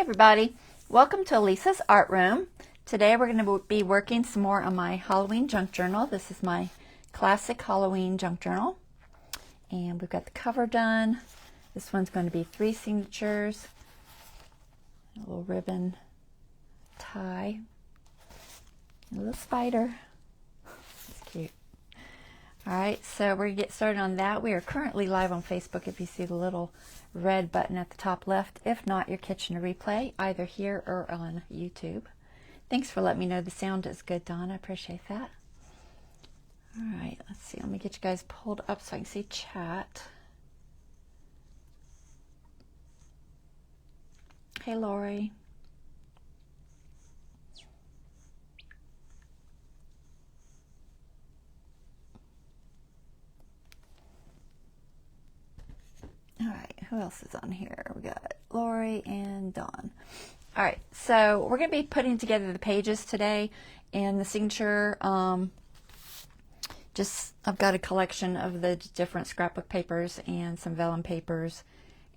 everybody, welcome to Lisa's Art Room. Today we're going to be working some more on my Halloween junk journal. This is my classic Halloween junk journal, and we've got the cover done. This one's going to be 3 signatures, a little ribbon tie, and a little spider. It's cute. Alright, so we're going to get started on that. We are currently live on Facebook if you see the little red button at the top left. If not, you're catching a replay either here or on YouTube. Thanks for letting me know the sound is good, Dawn. I appreciate that. Alright, let's see. Let me get you guys pulled up so I can see chat. Hey, Lori. All right, who else is on here? We got Lori and Dawn. All right, so we're going to be putting together the pages today and the signature. I've got a collection of the different scrapbook papers and some vellum papers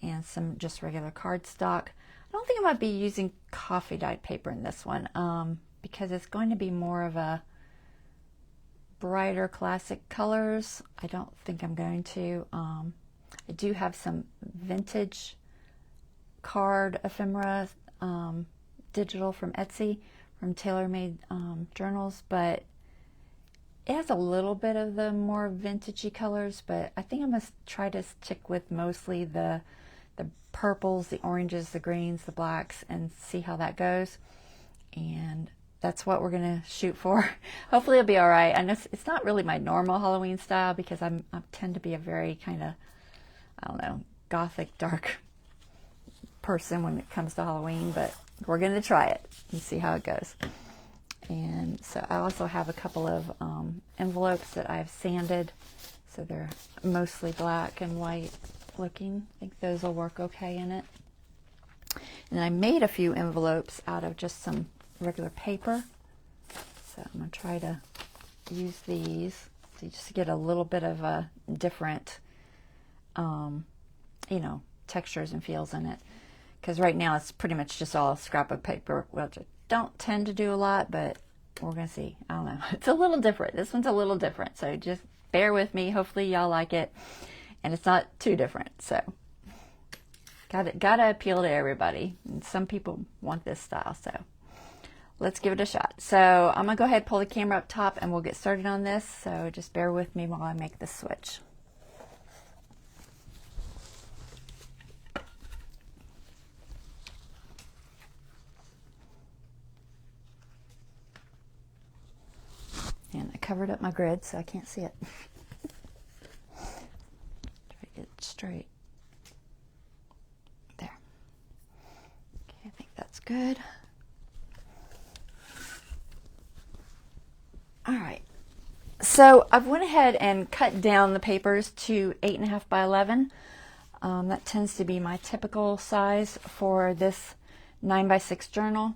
and some just regular cardstock. I don't think I might be using coffee dyed paper in this one because it's going to be more of a brighter classic colors. I don't think I'm going to. I do have some vintage card ephemera, digital from Etsy, from TaylorMade journals, but it has a little bit of the more vintagey colors, but I think I'm going to try to stick with mostly the purples, the oranges, the greens, the blacks, and see how that goes. And that's what we're going to shoot for. Hopefully it'll be all right. I know it's not really my normal Halloween style because I tend to be a very kind of, I don't know, gothic, dark person when it comes to Halloween, but we're going to try it and see how it goes. And so I also have a couple of envelopes that I've sanded, so they're mostly black and white looking. I think those will work okay in it. And I made a few envelopes out of just some regular paper, so I'm going to try to use these to just get a little bit of a different you know, textures and feels in it, because right now it's pretty much just all scrapbook paper, which I don't tend to do a lot, but we're gonna see. I don't know, it's a little different. This one's a little different, so just bear with me. Hopefully y'all like it and it's not too different. So gotta appeal to everybody, and some people want this style, so let's give it a shot. So I'm gonna go ahead and pull the camera up top and we'll get started on this, so just bear with me while I make this switch. And I covered up my grid so I can't see it. Try to get it straight. There. Okay, I think that's good. All right. So I've went ahead and cut down the papers to 8.5 by 11. That tends to be my typical size for this 9 by 6 journal.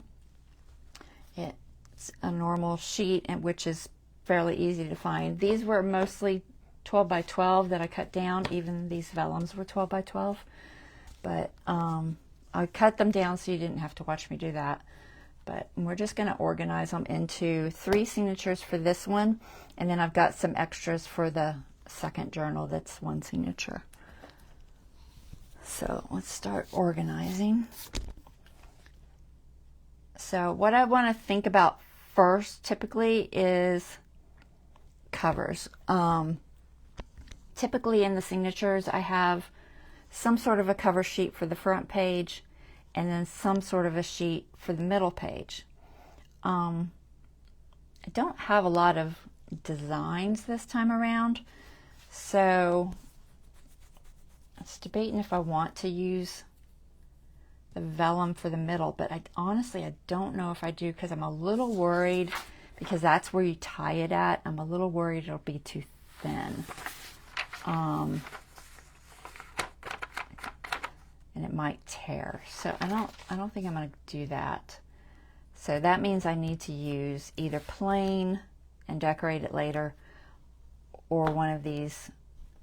It's a normal sheet, and which is fairly easy to find. These were mostly 12 by 12 that I cut down. Even these vellums were 12 by 12, but I cut them down so you didn't have to watch me do that. But we're just going to organize them into 3 signatures for this one, and then I've got some extras for the second journal that's 1 signature. So let's start organizing. So what I want to think about first typically is covers. Typically in the signatures I have some sort of a cover sheet for the front page and then some sort of a sheet for the middle page. I don't have a lot of designs this time around, so I was debating if I want to use the vellum for the middle, but honestly I don't know if I do, because I'm a little worried, because that's where you tie it at. I'm a little worried it'll be too thin. And it might tear. So I don't think I'm going to do that. So that means I need to use either plain and decorate it later, or one of these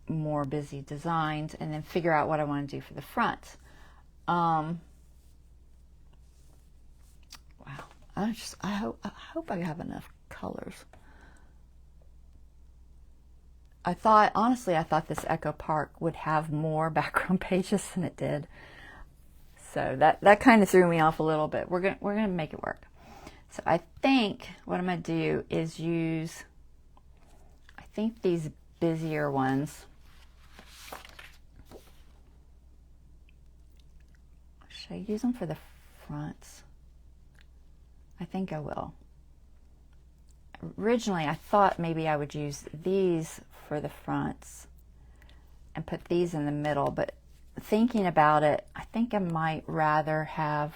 more busy designs, and then figure out what I want to do for the front. I hope I have enough colors. Honestly, I thought this Echo Park would have more background pages than it did. So that kind of threw me off a little bit. We're gonna make it work. So I think what I'm gonna do is use, I think these busier ones. Should I use them for the fronts? I think I will. Originally, I thought maybe I would use these for the fronts and put these in the middle, but thinking about it, I think I might rather have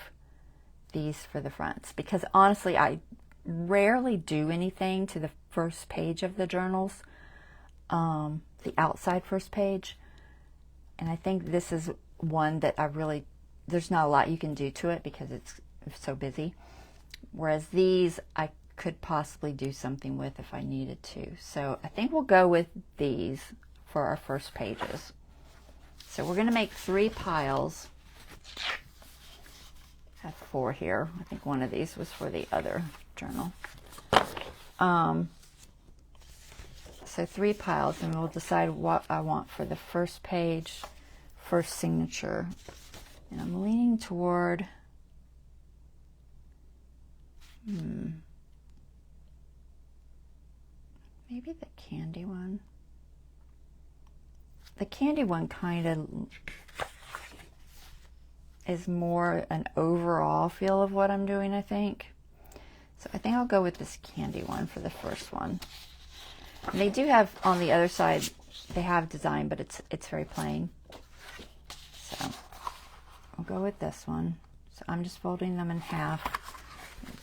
these for the fronts, because honestly, I rarely do anything to the first page of the journals, the outside first page, and I think this is one that there's not a lot you can do to it because it's so busy, whereas these I could possibly do something with if I needed to. So I think we'll go with these for our first pages. So we're going to make 3 piles. I have 4 here. I think one of these was for the other journal. So 3 piles, and we'll decide what I want for the first page, first signature. And I'm leaning toward maybe the candy one. The candy one kind of is more an overall feel of what I'm doing, I think. So I think I'll go with this candy one for the first one. And they do have, on the other side, they have design, but it's very plain. So I'll go with this one. So I'm just folding them in half.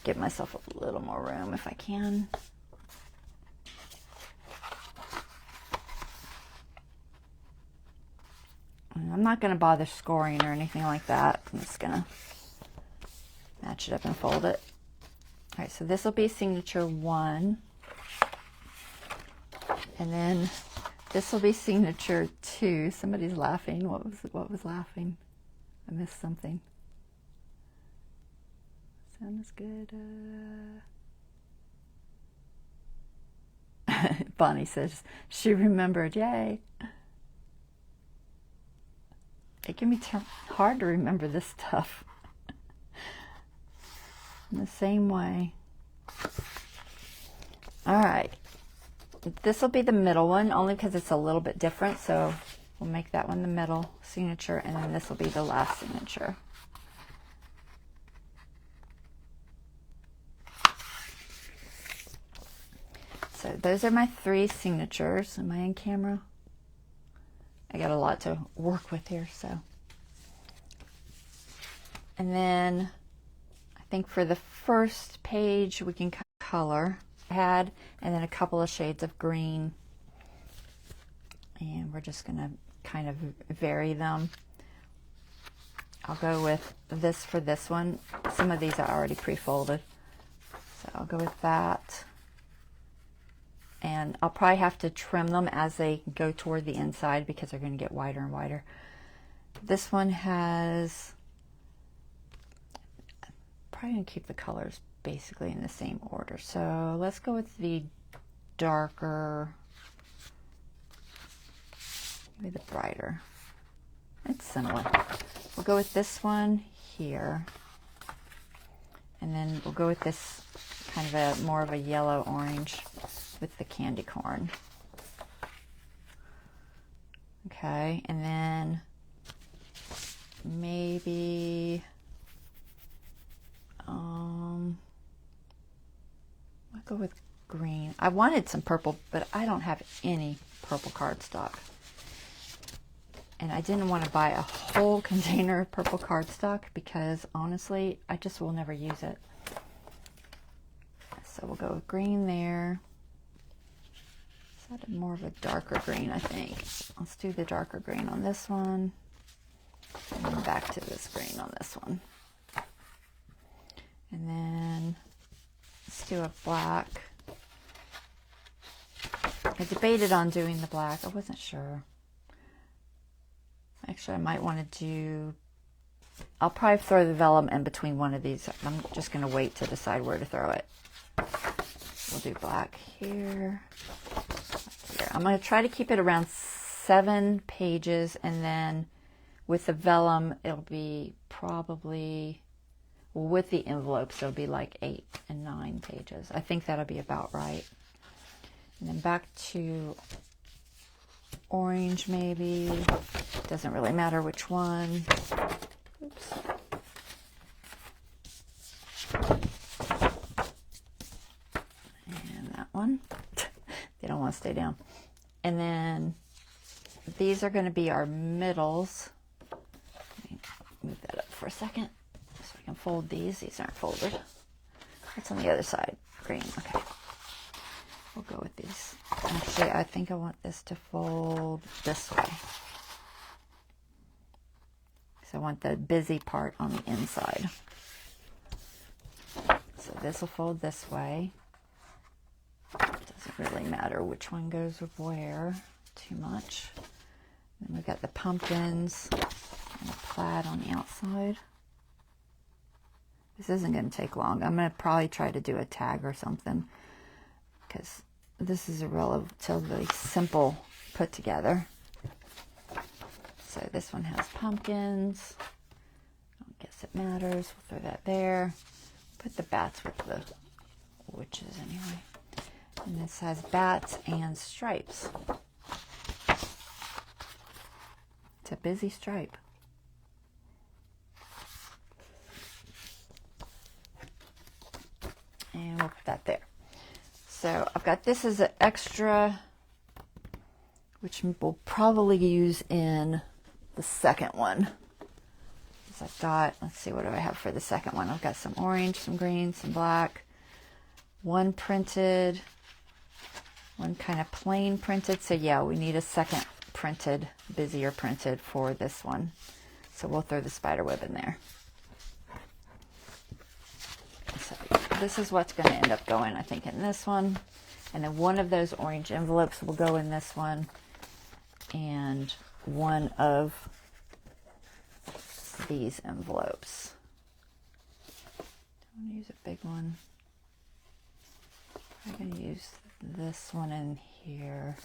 Give myself a little more room if I can. I'm not going to bother scoring or anything like that. I'm just going to match it up and fold it. All right, so this will be signature 1. And then this will be signature 2. Somebody's laughing. What was laughing? I missed something. Sounds good. Bonnie says she remembered. Yay. It can be hard to remember this stuff in the same way. All right. This will be the middle one, only because it's a little bit different. So we'll make that one the middle signature, and then this will be the last signature. So those are my 3 signatures. Am I in camera? I got a lot to work with here, so. And then I think for the first page we can color. And then a couple of shades of green. And we're just gonna kind of vary them. I'll go with this for this one. Some of these are already pre-folded. So I'll go with that. And I'll probably have to trim them as they go toward the inside because they're going to get wider and wider. This one has, probably going to keep the colors basically in the same order. So let's go with the darker, maybe the brighter. It's similar. We'll go with this one here. And then we'll go with this kind of a more of a yellow orange with the candy corn. Okay, and then maybe I'll go with green. I wanted some purple, but I don't have any purple cardstock. And I didn't want to buy a whole container of purple cardstock because honestly, I just will never use it. So we'll go with green there. More of a darker green, I think. Let's do the darker green on this one. And then back to this green on this one. And then let's do a black. I debated on doing the black. I wasn't sure. Actually, I might want to do I'll probably throw the vellum in between one of these. I'm just going to wait to decide where to throw it. We'll do black here. I'm going to try to keep it around 7 pages, and then with the vellum, it'll be probably, well, with the envelopes, it'll be like 8 and 9 pages. I think that'll be about right. And then back to orange, maybe. Doesn't really matter which one. Oops. And that one. They don't want to stay down. And then these are going to be our middles. Let me move that up for a second so I can fold these. These aren't folded. It's on the other side. Green. Okay. We'll go with these. Actually, I think I want this to fold this way. So I want the busy part on the inside. So this will fold this way. Doesn't really matter which one goes with where too much. Then we've got the pumpkins and the plaid on the outside. This isn't going to take long. I'm going to probably try to do a tag or something, because this is a relatively simple put together. So this one has pumpkins. I don't guess it matters. We'll throw that there. Put the bats with the witches anyway. And this has bats and stripes. It's a busy stripe. And we'll put that there. So I've got this as an extra, which we'll probably use in the second one. So I've got, let's see, what do I have for the second one? I've got some orange, some green, some black, one printed, one kind of plain printed. So yeah, we need a second printed, busier printed for this one. So we'll throw the spider web in there. So this is what's going to end up going, I think, in this one. And then one of those orange envelopes will go in this one. And one of these envelopes. I'm going to use a big one. I'm going to use this one in here.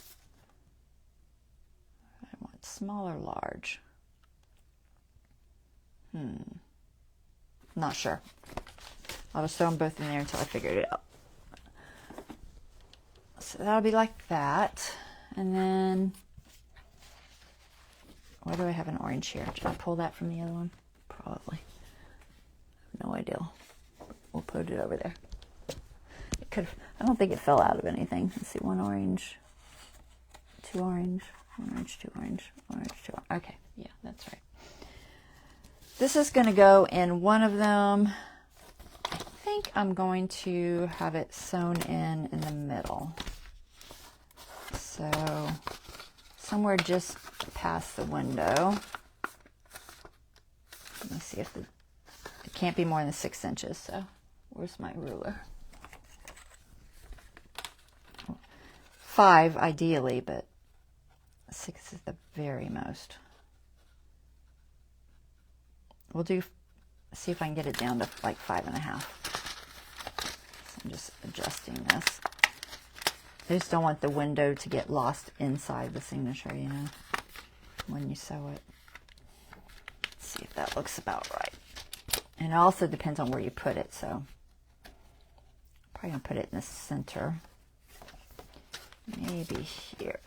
I want small or large. Not sure. I'll just throw them both in there until I figured it out. So that'll be like that. And then, why do I have an orange here? Should I pull that from the other one? Probably. I have no idea. We'll put it over there. It could. I don't think it fell out of anything. Let's see. One orange, two orange, one orange, two orange, orange, two orange. Okay. Yeah, that's right. This is going to go in one of them. I think I'm going to have it sewn in the middle. So somewhere just past the window. Let me see if it can't be more than 6 inches. So where's my ruler? 5 ideally, but 6 is the very most. We'll see if I can get it down to like 5.5. So I'm just adjusting this. I just don't want the window to get lost inside the signature, you know, when you sew it. Let's see if that looks about right. And it also depends on where you put it, so I'm probably going to put it in the center. Maybe here.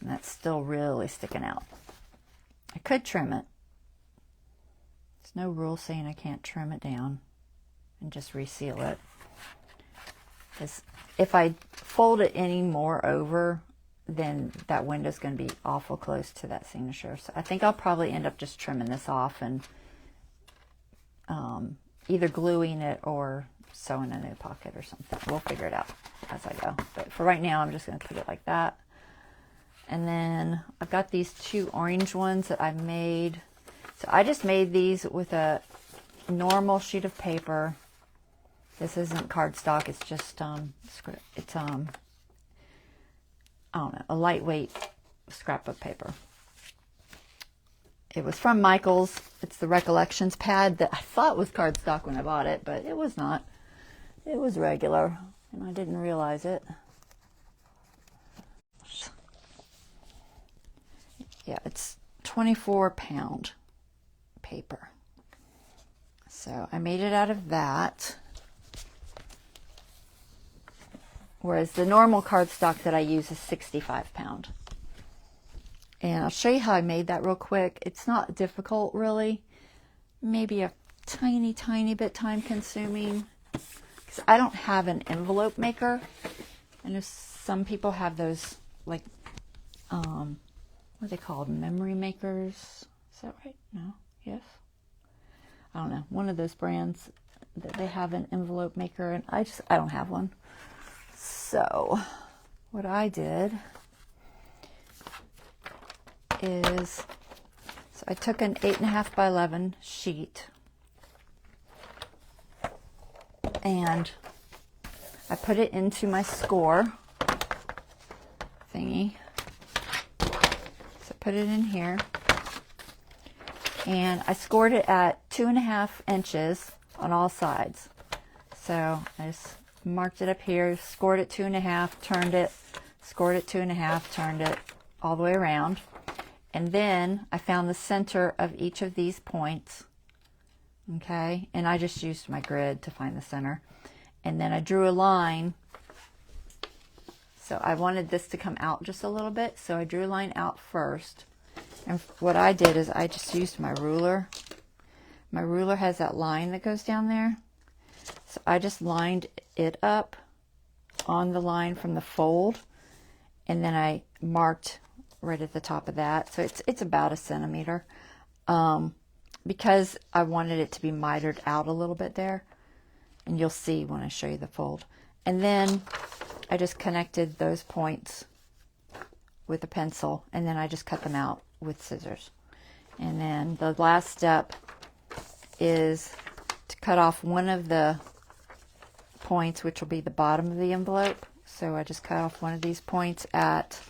And that's still really sticking out. I could trim it. There's no rule saying I can't trim it down and just reseal it. Because if I fold it any more over, then that window's going to be awful close to that signature. So I think I'll probably end up just trimming this off and either gluing it or sewing a new pocket or something. We'll figure it out as I go. But for right now, I'm just going to put it like that. And then I've got these 2 orange ones that I made. So I just made these with a normal sheet of paper. This isn't cardstock. It's just it's I don't know, a lightweight scrapbook paper. It was from Michael's. It's the Recollections pad that I thought was cardstock when I bought it, but it was not. It was regular, and I didn't realize it. Yeah, it's 24-pound paper. So I made it out of that. Whereas the normal cardstock that I use is 65-pound. And I'll show you how I made that real quick. It's not difficult, really. Maybe a tiny, tiny bit time consuming. Because I don't have an envelope maker. I know some people have those, like, what are they called? Memory makers? Is that right? No? Yes? I don't know. One of those brands that they have an envelope maker, and I don't have one. So what I did is, so I took an 8.5 by 11 sheet and I put it into my score thingy. So put it in here, and I scored it at 2.5 inches on all sides. So I just marked it up here, scored it 2.5, turned it, scored it 2.5, turned it all the way around. And then I found the center of each of these points, okay? And I just used my grid to find the center. And then I drew a line. So I wanted this to come out just a little bit, so I drew a line out first. And what I did is I just used my ruler. My ruler has that line that goes down there. So I just lined it up on the line from the fold, and then I marked right at the top of that. So it's about 1 centimeter, because I wanted it to be mitered out a little bit there, and you'll see when I show you the fold. And then I just connected those points with a pencil, and then I just cut them out with scissors. And then the last step is to cut off one of the points, which will be the bottom of the envelope. So I just cut off one of these points at,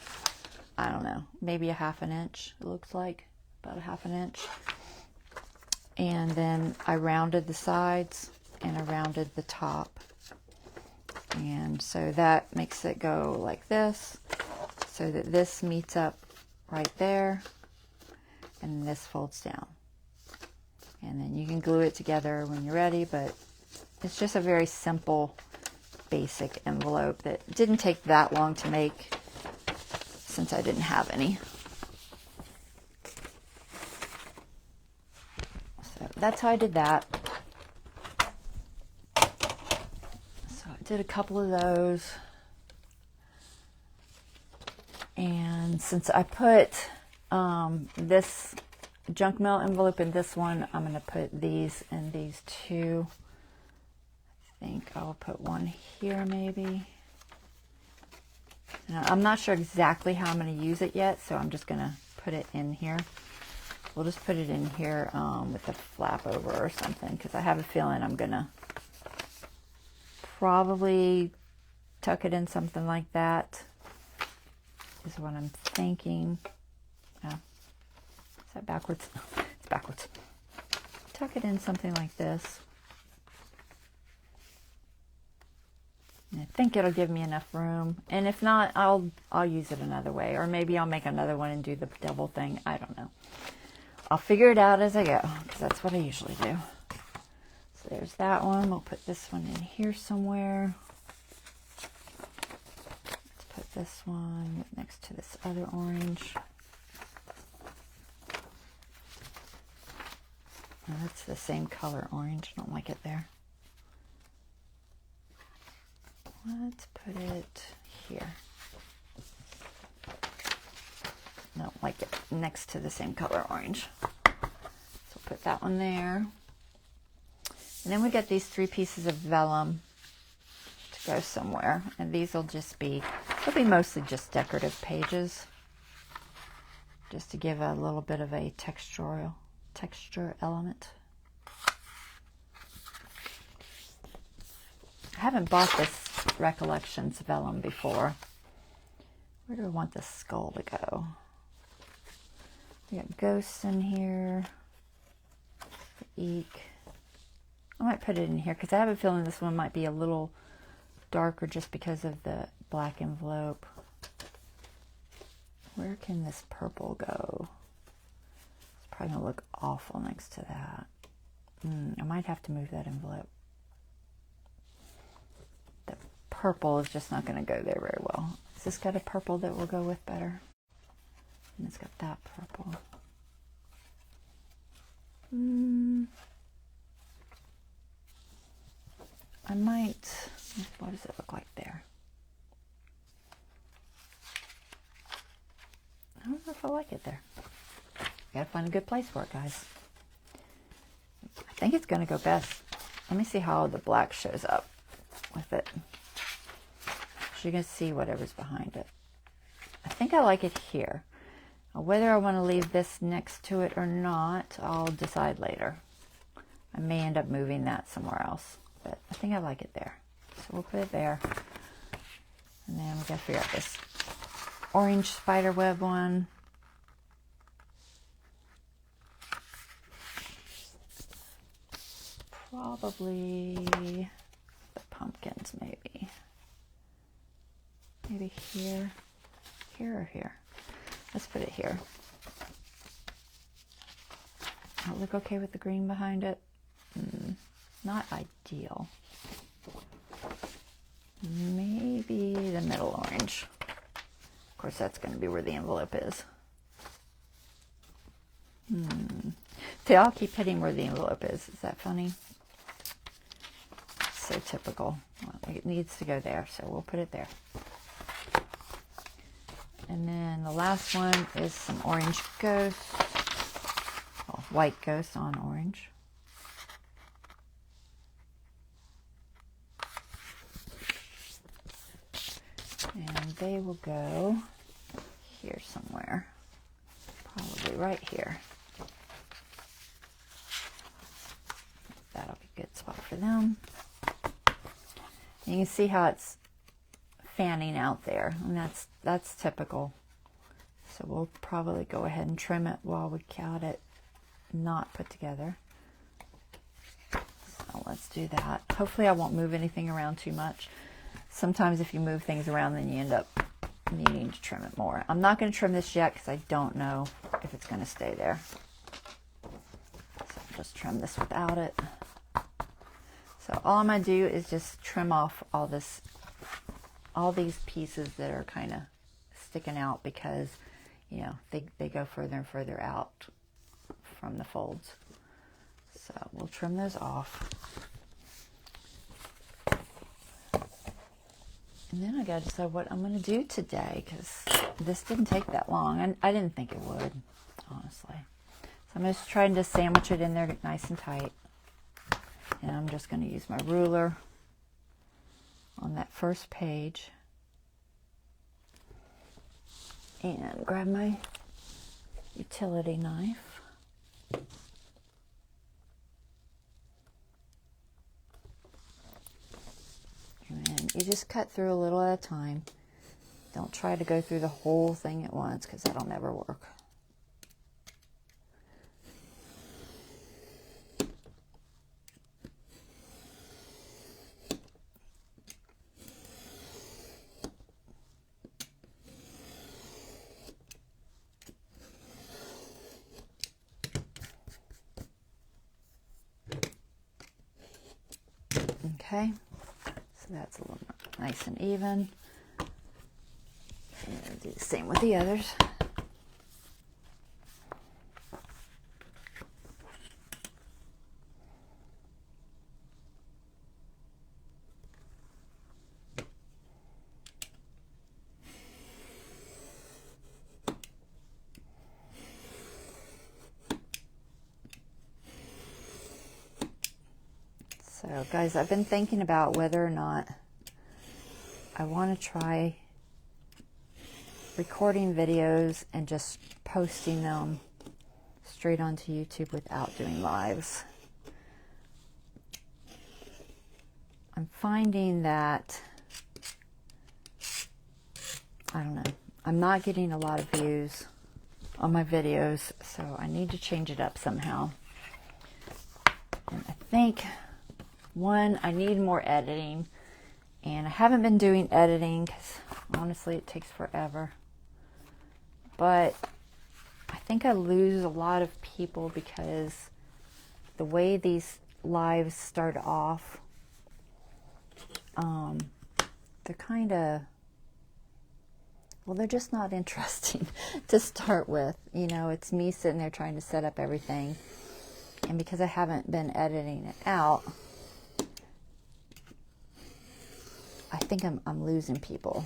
I don't know, maybe 1/2 inch. It looks like about 1/2 inch. And then I rounded the sides and I rounded the top. And so that makes it go like this, so that this meets up right there, and this folds down. And then you can glue it together when you're ready, but it's just a very simple, basic envelope that didn't take that long to make since I didn't have any. So that's how I did that. So I did a couple of those. And since I put this junk mail envelope in this one, I'm going to put these in these two. I think I'll put one here maybe. Now, I'm not sure exactly how I'm going to use it yet, so I'm just going to put it in here. We'll just put it in here with a flap over or something, because I have a feeling I'm going to probably tuck it in something like that, is what I'm thinking. Oh, is that backwards? It's backwards. Tuck it in something like this. And I think it'll give me enough room, and if not, I'll use it another way, or maybe I'll make another one and do the double thing. I don't know. I'll figure it out as I go, because that's what I usually do. So there's that one. We'll put this one in here somewhere. Let's put this one next to this other orange. Oh, that's the same color orange. I don't like it there. Let's put it here. No, like it next to the same color orange. So put that one there. And then we got these 3 pieces of vellum to go somewhere. And these will just be, they'll be mostly just decorative pages, just to give a little bit of a texture element. I haven't bought this Recollections vellum before. Where do I want the skull to go? We got ghosts in here. Eek. I might put it in here because I have a feeling this one might be a little darker just because of the black envelope. Where can this purple go? It's probably going to look awful next to that. I might have to move that envelope. The purple is just not going to go there very well. Has this got a purple that will go with better? And it's got that purple. I might, what does it look like there? I don't know if I like it there. Gotta find a good place for it, guys. I think it's gonna go best. Let me see how the black shows up with it. So you can see whatever's behind it. I think I like it here. Now, whether I want to leave this next to it or not, I'll decide later. I may end up moving that somewhere else, but I think I like it there. So we'll put it there. And then we gotta figure out this orange spider web one. Probably the pumpkins, maybe. Maybe here, here or here. Let's put it here. That'll look okay with the green behind it. Not ideal. Maybe the middle orange. Of course, that's going to be where the envelope is. See, I'll keep hitting where the envelope is. Is that funny? So typical. Well, it needs to go there, so we'll put it there. And then the last one is some orange ghost. Well, white ghost on orange. And they will go here somewhere. Probably right here. That'll be a good spot for them. You can see how it's fanning out there, and that's typical. So we'll probably go ahead and trim it while we got it not put together. So let's do that. Hopefully I won't move anything around too much. Sometimes if you move things around, then you end up needing to trim it more. I'm not going to trim this yet because I don't know if it's going to stay there. So I'll just trim this without it. So all I'm going to do is just trim off all these pieces that are kind of sticking out because, you know, they go further and further out from the folds. So we'll trim those off. And then I got to decide what I'm going to do today because this didn't take that long. And I didn't think it would, honestly. So I'm just trying to sandwich it in there nice and tight. And I'm just going to use my ruler on that first page and grab my utility knife. And you just cut through a little at a time. Don't try to go through the whole thing at once because that'll never work. Okay, so that's a little nice and even. And do the same with the others. So guys, I've been thinking about whether or not I want to try recording videos and just posting them straight onto YouTube without doing lives. I'm finding that, I don't know, I'm not getting a lot of views on my videos, so I need to change it up somehow. And I think, one, I need more editing, and I haven't been doing editing because honestly it takes forever. But I think I lose a lot of people because the way these lives start off, they're kind of, well, they're just not interesting to start with. You know, it's me sitting there trying to set up everything. And because I haven't been editing it out, I think I'm losing people.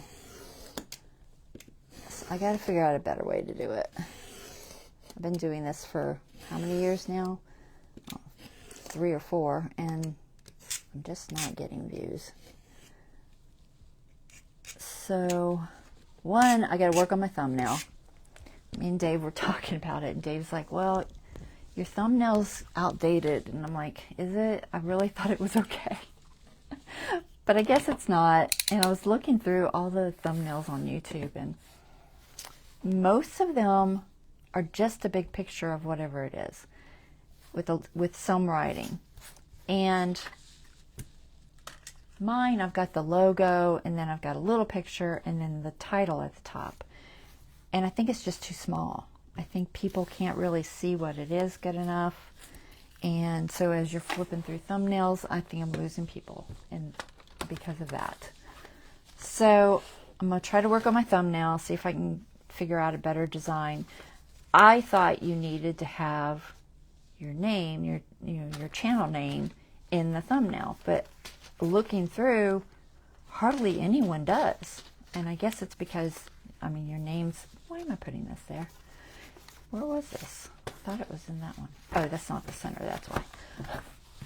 So I got to figure out a better way to do it. I've been doing this for how many years now? 3 or 4, and I'm just not getting views. So, one, I got to work on my thumbnail. Me and Dave were talking about it, and Dave's like, well, your thumbnail's outdated. And I'm like, is it? I really thought it was okay. But I guess it's not. And I was looking through all the thumbnails on YouTube, and most of them are just a big picture of whatever it is, with some writing. And mine, I've got the logo, and then I've got a little picture, and then the title at the top. And I think it's just too small. I think people can't really see what it is good enough. And so as you're flipping through thumbnails, I think I'm losing people, and because of that. So I'm going to try to work on my thumbnail, see if I can figure out a better design. I thought you needed to have your name, your channel name in the thumbnail, but looking through, hardly anyone does. And I guess it's because, I mean, your name's, why am I putting this there? Where was this? I thought it was in that one. Oh, that's not the center, that's why.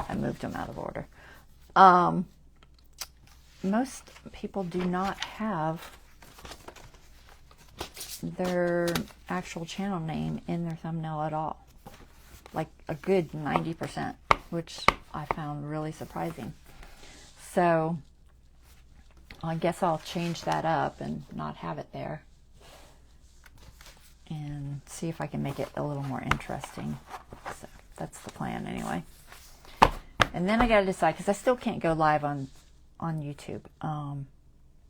I moved them out of order. Most people do not have their actual channel name in their thumbnail at all. Like a good 90%, which I found really surprising. So I guess I'll change that up and not have it there, and see if I can make it a little more interesting. So that's the plan anyway. And then I got to decide, because I still can't go live on YouTube.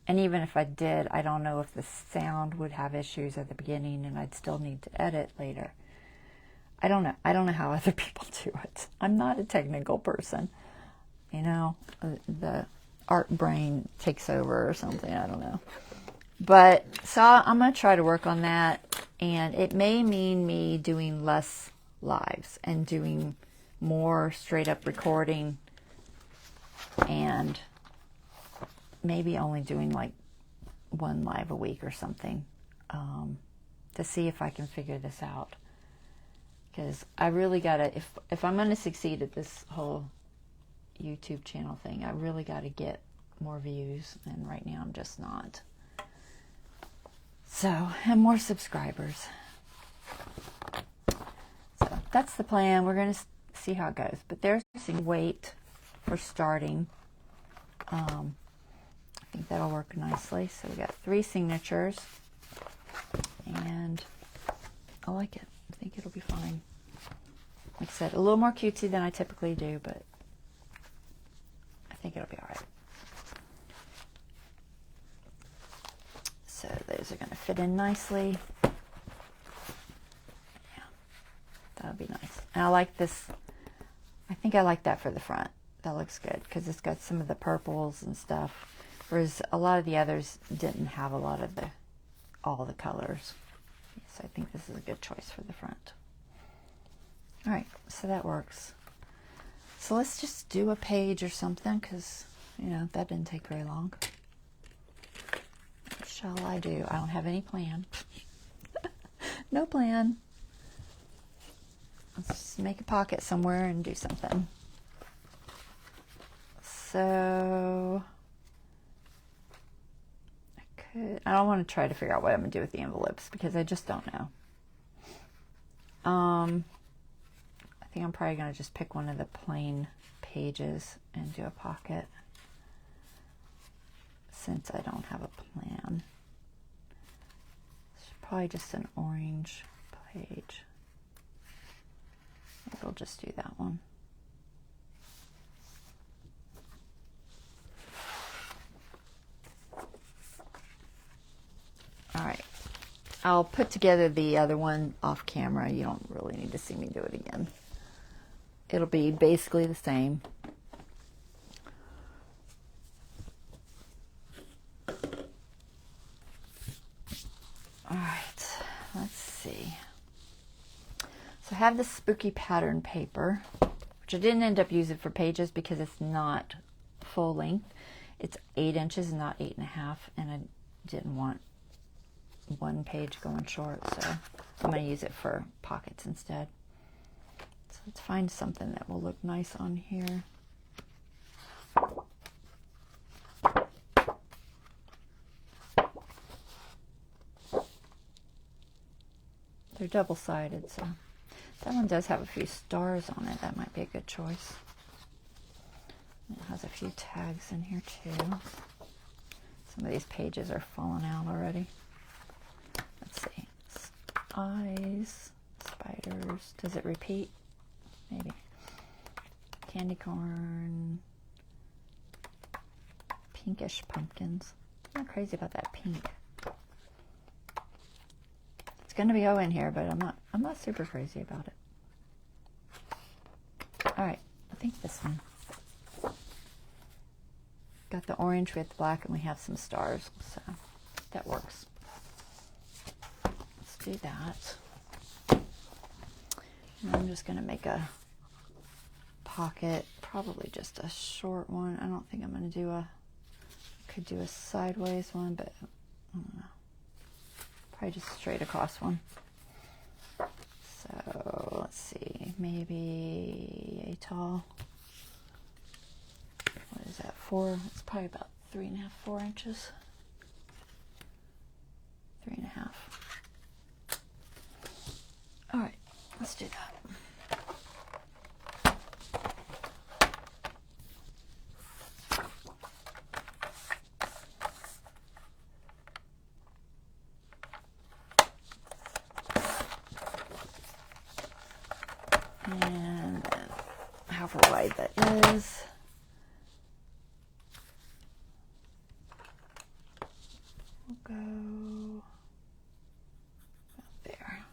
And even if I did, I don't know if the sound would have issues at the beginning, and I'd still need to edit later. I don't know. I don't know how other people do it. I'm not a technical person. You know, the art brain takes over or something. I don't know. But so I'm going to try to work on that. And it may mean me doing less lives and doing more straight up recording, and maybe only doing like 1 live a week or something, to see if I can figure this out. Because I really got to, if I'm going to succeed at this whole YouTube channel thing, I really got to get more views, and right now I'm just not. So, and more subscribers. So that's the plan. We're going to see how it goes. But there's some weight for starting. I think that'll work nicely. So we got 3 signatures, and I like it. I think it'll be fine. Like I said, a little more cutesy than I typically do, but I think it'll be all right. So those are going to fit in nicely. Yeah, that'll be nice. And I like this. I think I like that for the front. That looks good because it's got some of the purples and stuff, whereas a lot of the others didn't have a lot of all the colors. So I think this is a good choice for the front. All right, so that works. So let's just do a page or something, because, you know, that didn't take very long. What shall I do? I don't have any plan. No plan. Let's just make a pocket somewhere and do something. So I don't want to try to figure out what I'm going to do with the envelopes, because I just don't know. I think I'm probably going to just pick one of the plain pages and do a pocket, since I don't have a plan. It's probably just an orange page. Maybe we'll just do that one. All right. I'll put together the other one off camera. You don't really need to see me do it again. It'll be basically the same. All right, let's see. So I have this spooky pattern paper, which I didn't end up using for pages because it's not full length. It's 8 inches and not 8.5, and I didn't want one page going short, so I'm going to use it for pockets instead. So let's find something that will look nice on here. They're double-sided, so that one does have a few stars on it. That might be a good choice. It has a few tags in here too. Some of these pages are falling out already. Let's see. Eyes, spiders. Does it repeat? Maybe. Candy corn. Pinkish pumpkins. I'm not crazy about that pink. It's going to be O in here, but I'm not super crazy about it. All right, I think this one. Got the orange with the black, and we have some stars, so that works. Let's do that. And I'm just going to make a pocket, probably just a short one. I don't think I'm going to do could do a sideways one, but I don't know. Probably just straight across one. So let's see, maybe a tall. What is that? 4? It's probably about 3.5, 4 inches. 3.5. All right, let's do that. And then however wide that is. We'll go about there.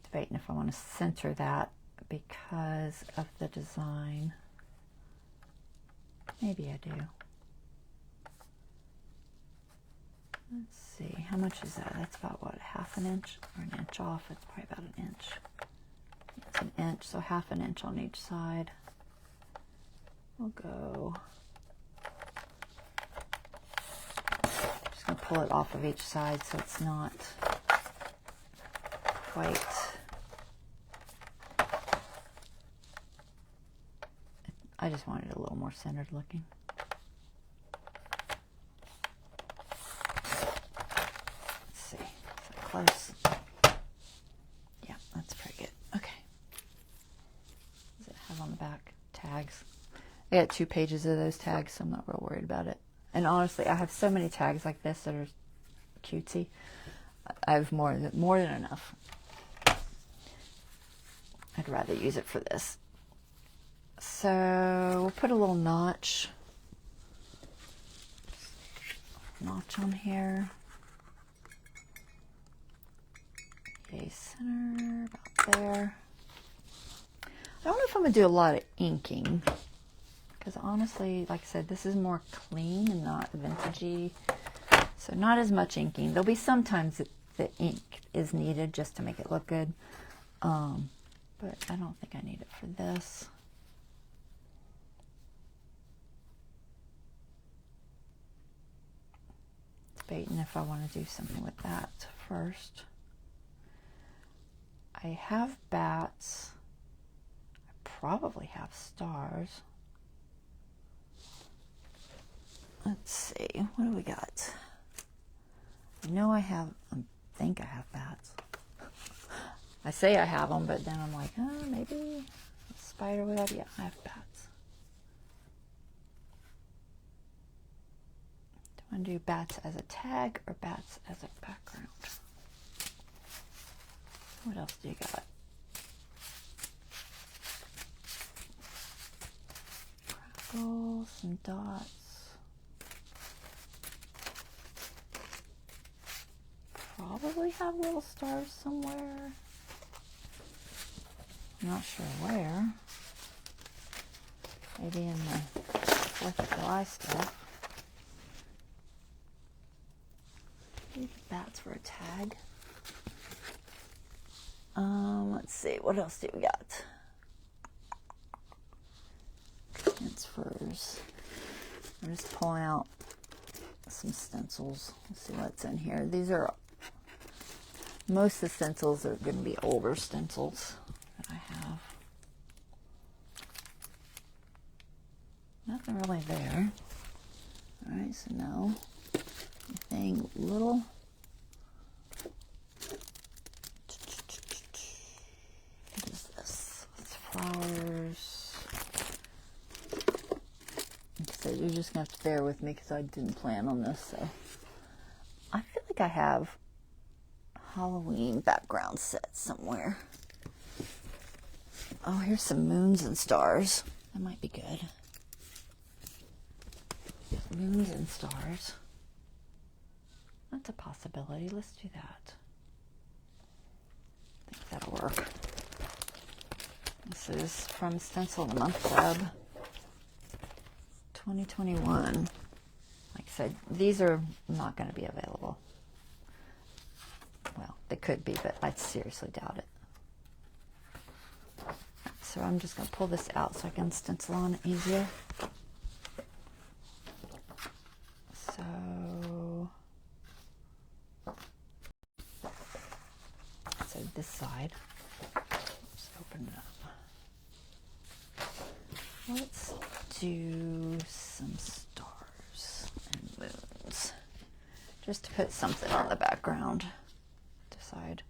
Debating if I want to center that because of the design. Maybe I do. Let's see, how much is that? That's about, what, 1/2 inch or 1 inch off? It's probably about 1 inch. It's 1 inch, so 1/2 inch on each side. We'll go. Just going to pull it off of each side so it's not quite. I just wanted it a little more centered looking. Close. Yeah, that's pretty good. Okay. What does it have on the back? Tags. I got 2 pages of those tags, so I'm not real worried about it. And honestly, I have so many tags like this that are cutesy. I have more than enough. I'd rather use it for this. So we'll put a little notch on here. Okay, center about there. I don't know if I'm going to do a lot of inking because honestly, like I said, this is more clean and not vintagey, so not as much inking. There'll be sometimes that the ink is needed just to make it look good, but I don't think I need it for this. Debating if I want to do something with that first. I have bats. I probably have stars. Let's see. What do we got? I know I think I have bats. I say I have them, but then I'm like, oh, maybe a spider would have. Yeah, I have bats. Want to do bats as a tag or bats as a background? What else do you got? Crackle, some dots. Probably have little stars somewhere. I'm not sure where. Maybe in the 4th of July stuff. Maybe bats for a tag. Let's see, what else do we got? Transfers. I'm just pulling out some stencils. Let's see what's in here. These are, most of the stencils are going to be older stencils that I have. Nothing really there. Alright, so no. Anything little. What is this? It's flowers. So you're just going to have to bear with me because I didn't plan on this. So I feel like I have Halloween background set somewhere. Oh, here's some moons and stars. That might be good. Moons and stars. That's a possibility. Let's do that. I think that'll work. This is from Stencil of the Month Club 2021. Like I said, these are not going to be available. Well, they could be, but I seriously doubt it. So I'm just going to pull this out so I can stencil on it easier. So this side, let's open it up. Let's do some stars and moons, just to put something on the background. Decide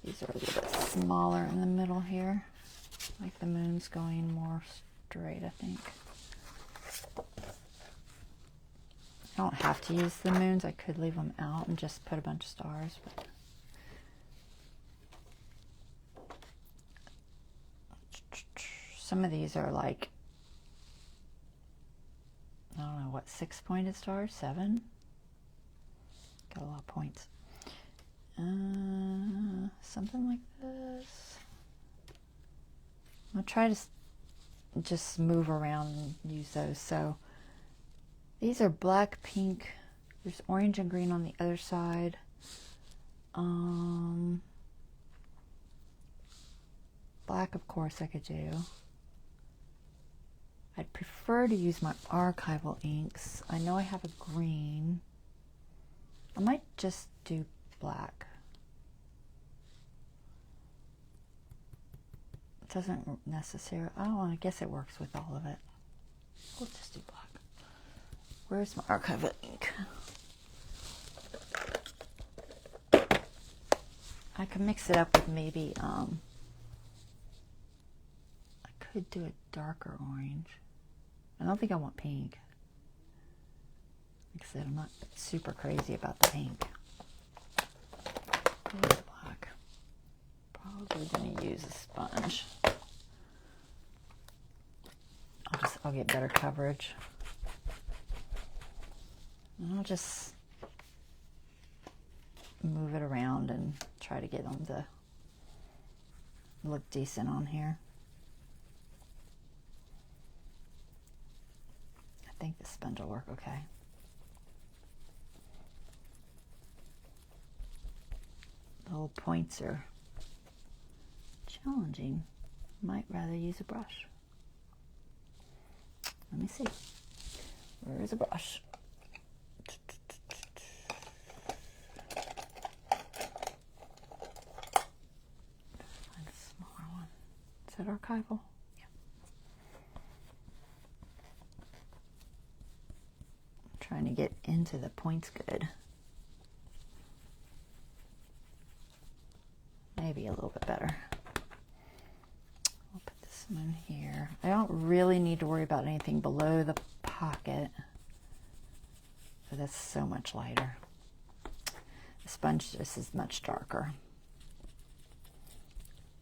these are a little bit smaller in the middle here, like the moon's going more straight, I think. I don't have to use the moons. I could leave them out and just put a bunch of stars. But some of these are like, I don't know, what, 6-pointed stars? 7? Got a lot of points. Something like this. I'll try to just move around and use those. So these are black, pink. There's orange and green on the other side. Black, of course, I could do. I'd prefer to use my archival inks. I know I have a green. I might just do black. It doesn't necessarily, oh, I guess it works with all of it. We'll just do black. Where's my archival ink? I could mix it up with maybe, I could do a darker orange. I don't think I want pink. Like I said, I'm not super crazy about the pink. Maybe black. Probably going to use a sponge. I'll get better coverage. And I'll just move it around and try to get them to look decent on here. I think the sponge will work okay. The little points are challenging. Might rather use a brush. Let me see. Where is a brush? Find a smaller one. Is that archival? Yeah. I'm trying to get into the points good. Maybe a little bit better. I'll put this one here. I don't really need to worry about anything below the pocket. but that's so much lighter. The sponge just is much darker.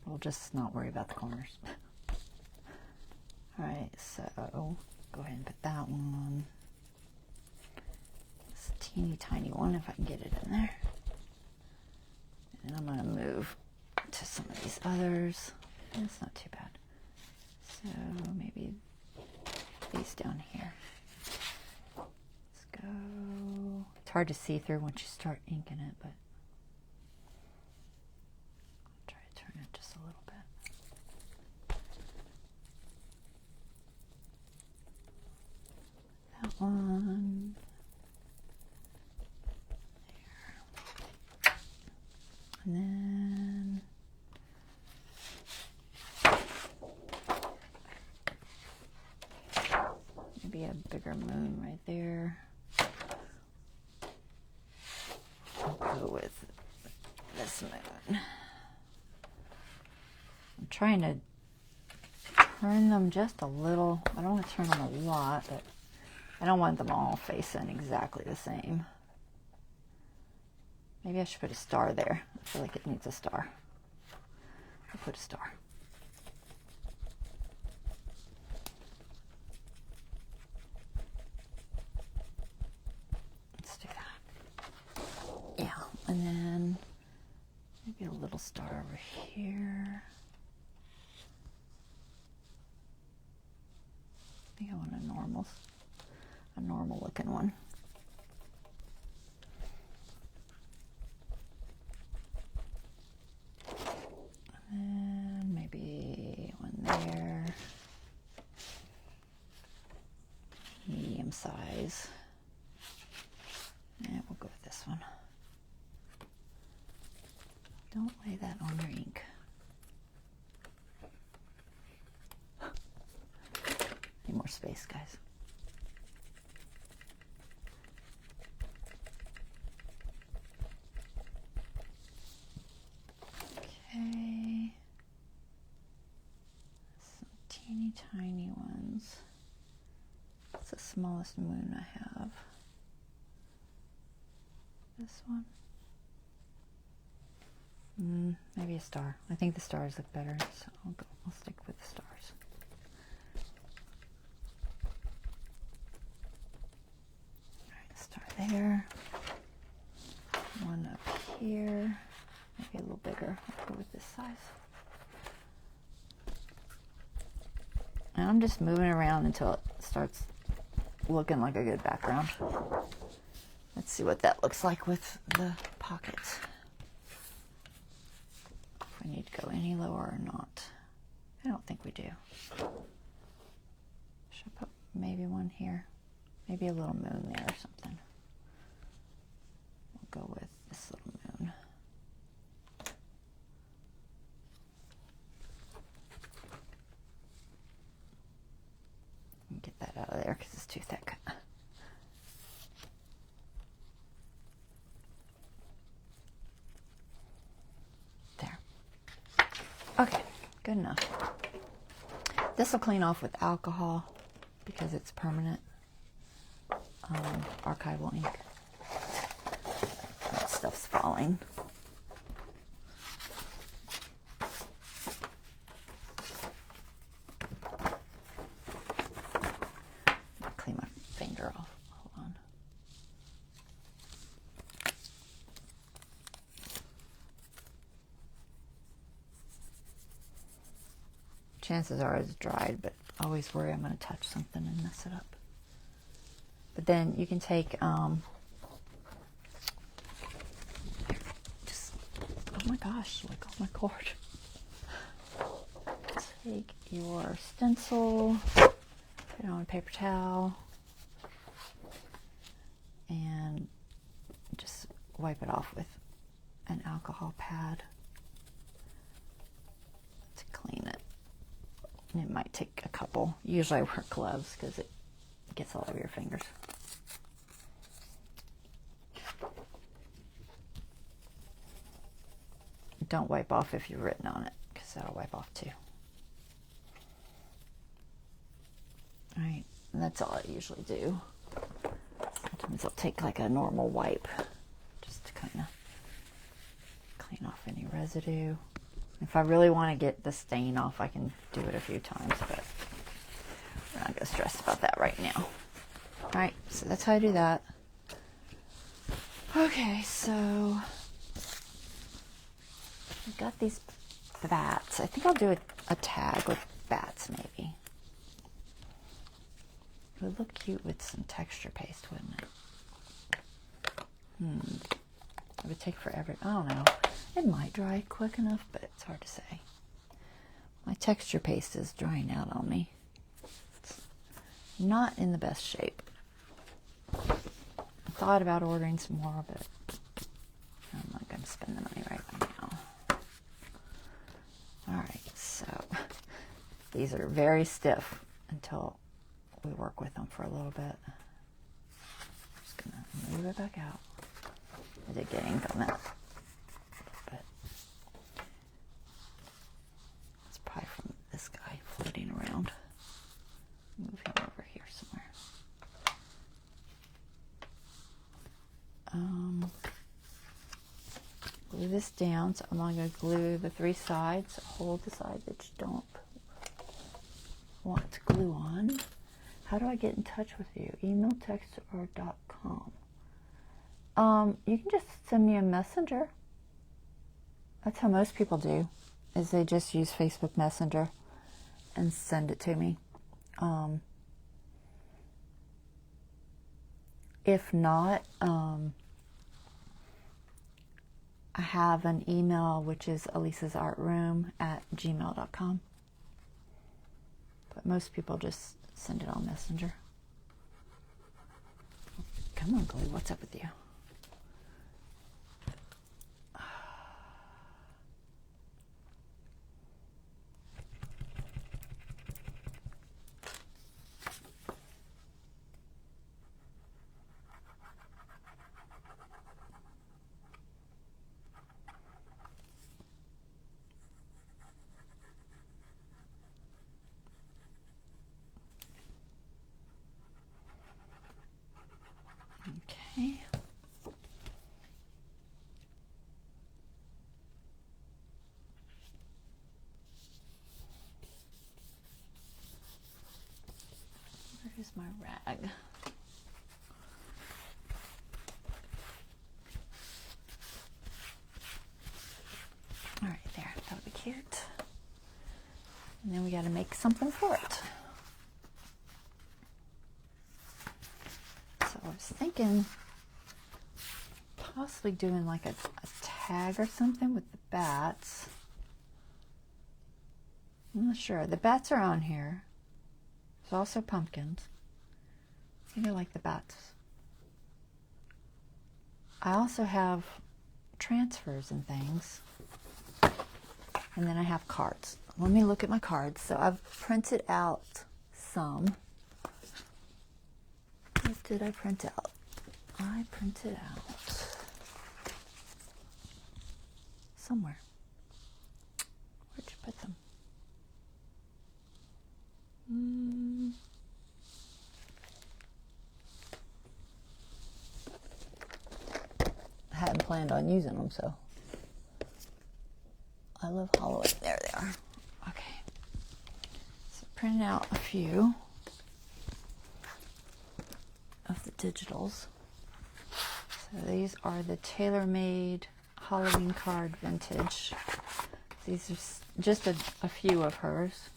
We'll just not worry about the corners. All right, so go ahead and put that one on. This teeny tiny one, if I can get it in there. And I'm gonna move to some of these others. It's not too bad. So maybe these down here. Let's go. It's hard to see through once you start inking it, but I'll try to turn it just a little bit. That one. There. And then maybe a bigger moon right there. I'll go with this moon. I'm trying to turn them just a little. I don't want to turn them a lot, but I don't want them all facing exactly the same. Maybe I should put a star there. I feel like it needs a star. I'll put a star. Let's do that. Yeah, and then maybe a little star over here. I think I want a normal looking one. And maybe one there. Medium size. And we'll go with this one. Don't lay that on your ink. Need more space, guys. Okay. Some teeny tiny ones. It's the smallest moon I have. This one. Maybe a star. I think the stars look better, so I'll stick with the stars. Alright, star there. One up here. Maybe a little bigger. I'll go with this size. And I'm just moving around until it starts looking like a good background. Let's see what that looks like with the pockets. If we need to go any lower or not. I don't think we do. Should I put maybe one here? Maybe a little moon there or something. We'll go with this little moon. Get that out of there because it's too thick. There. Okay, good enough. This will clean off with alcohol because it's permanent archival ink. That stuff's falling. Clean my finger off. Hold on. Chances are it's dried, but I always worry I'm going to touch something and mess it up. But then you can take, just, oh my gosh, like on my cord. Take your stencil, put it on a paper towel, and just wipe it off with an alcohol pad to clean it. And it might take a couple. Usually I wear gloves because it gets all over your fingers. Don't wipe off if you've written on it because that'll wipe off too. Alright, that's all I usually do. To Sometimes I'll take like a normal wipe just to kind of clean off any residue. If I really want to get the stain off, I can do it a few times, but we're not going to stress about that right now. Alright, so that's how I do that. Okay, so I've got these bats. I think I'll do a tag with bats maybe. It would look cute with some texture paste, wouldn't it? It would take forever. I don't know. It might dry quick enough, but it's hard to say. My texture paste is drying out on me. It's not in the best shape. I thought about ordering some more, but I'm not going to spend the money right now. Alright, so these are very stiff until we work with them for a little bit. I'm just going to move it back out. I did get ink on that, but it's probably from this guy floating around. Move him over here somewhere. Glue this down, so I'm going to glue the 3 sides. Hold the side that you don't want to glue on. How do I get in touch with you? Email, text, or .com? You can just send me a messenger. That's how most people do, is they just use Facebook Messenger and send it to me. If not, I have an email, which is elisasartroom@gmail.com. But most people just send it on Messenger. Come on, Glue, what's up with you? Okay. Where's my rag? All right, there. That would be cute. And then we got to make something for it. So I was thinking possibly doing like a tag or something with the bats. I'm not sure. The bats are on here. There's also pumpkins. I think I like the bats. I also have transfers and things. And then I have cards. Let me look at my cards. So I've printed out some. What did I print out? I printed out somewhere. Where'd you put them? I hadn't planned on using them, so I love Halloween. There they are. Okay. So printed out a few of the digitals. So these are the tailor-made Halloween card vintage. These are just a few of hers.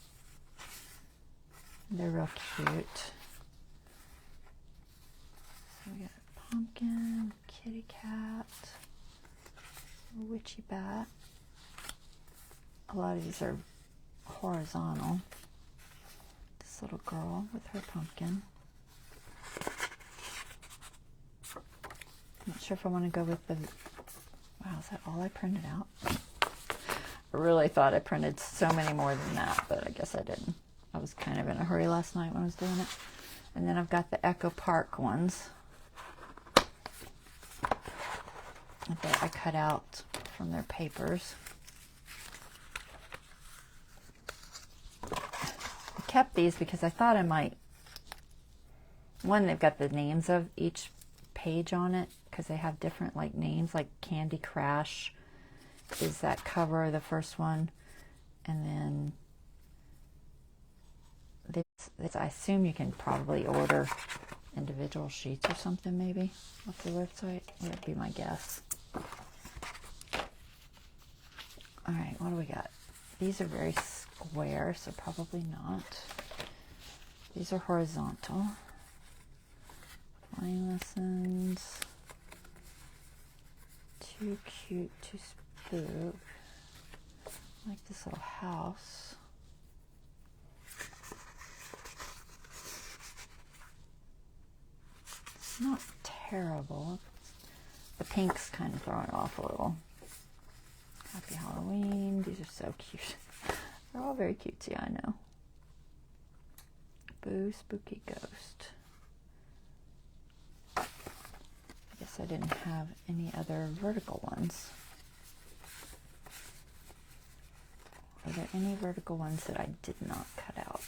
They're real cute. So we got a pumpkin, kitty cat, a witchy bat. A lot of these are horizontal. This little girl with her pumpkin. I'm not sure if I want to go with the... Wow, is that all I printed out? I really thought I printed so many more than that, but I guess I didn't. I was kind of in a hurry last night when I was doing it. And then I've got the Echo Park ones that I cut out from their papers. I kept these because I thought I might... One, they've got the names of each page on it because they have different like names, like Candy Crash is that cover, the first one, and then this I assume you can probably order individual sheets or something maybe off the website. That would be my guess. All right, what do we got? These are very square, so probably not. These are horizontal. Flying Lessons. Too Cute to Spook. I like this little house. It's not terrible. The pink's kind of throwing it off a little. Happy Halloween. These are so cute. They're all very cutesy, I know. Boo Spooky Ghost. I guess I didn't have any other vertical ones. Are there any vertical ones that I did not cut out?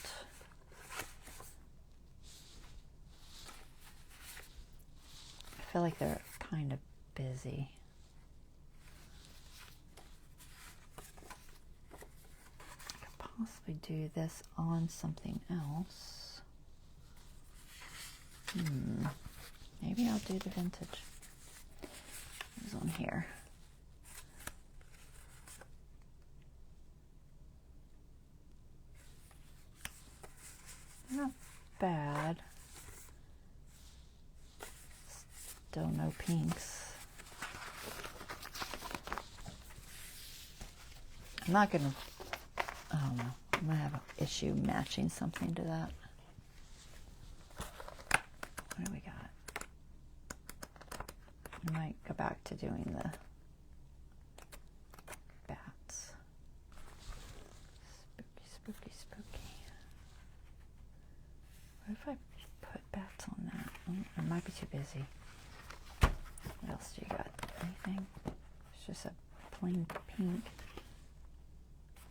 I feel like they're kind of busy. I could possibly do this on something else. Maybe I'll do the vintage. It's on here. Not bad. Still no pinks. I'm not gonna, I don't know, I might have an issue matching something to that. What do we got? I might go back to doing the bats. Spooky, spooky, spooky. What if I put bats on that? I might be too busy. What else do you got? Anything? It's just a plain pink.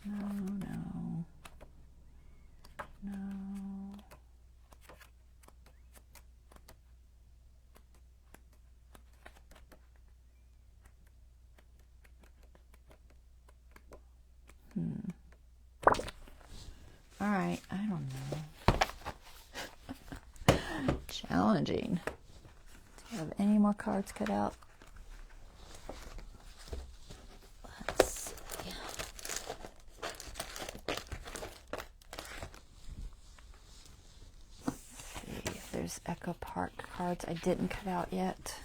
No, no. No. All right, I don't know. Challenging. Do you have any more cards cut out? Let's see. Let's see if there's Echo Park cards I didn't cut out yet.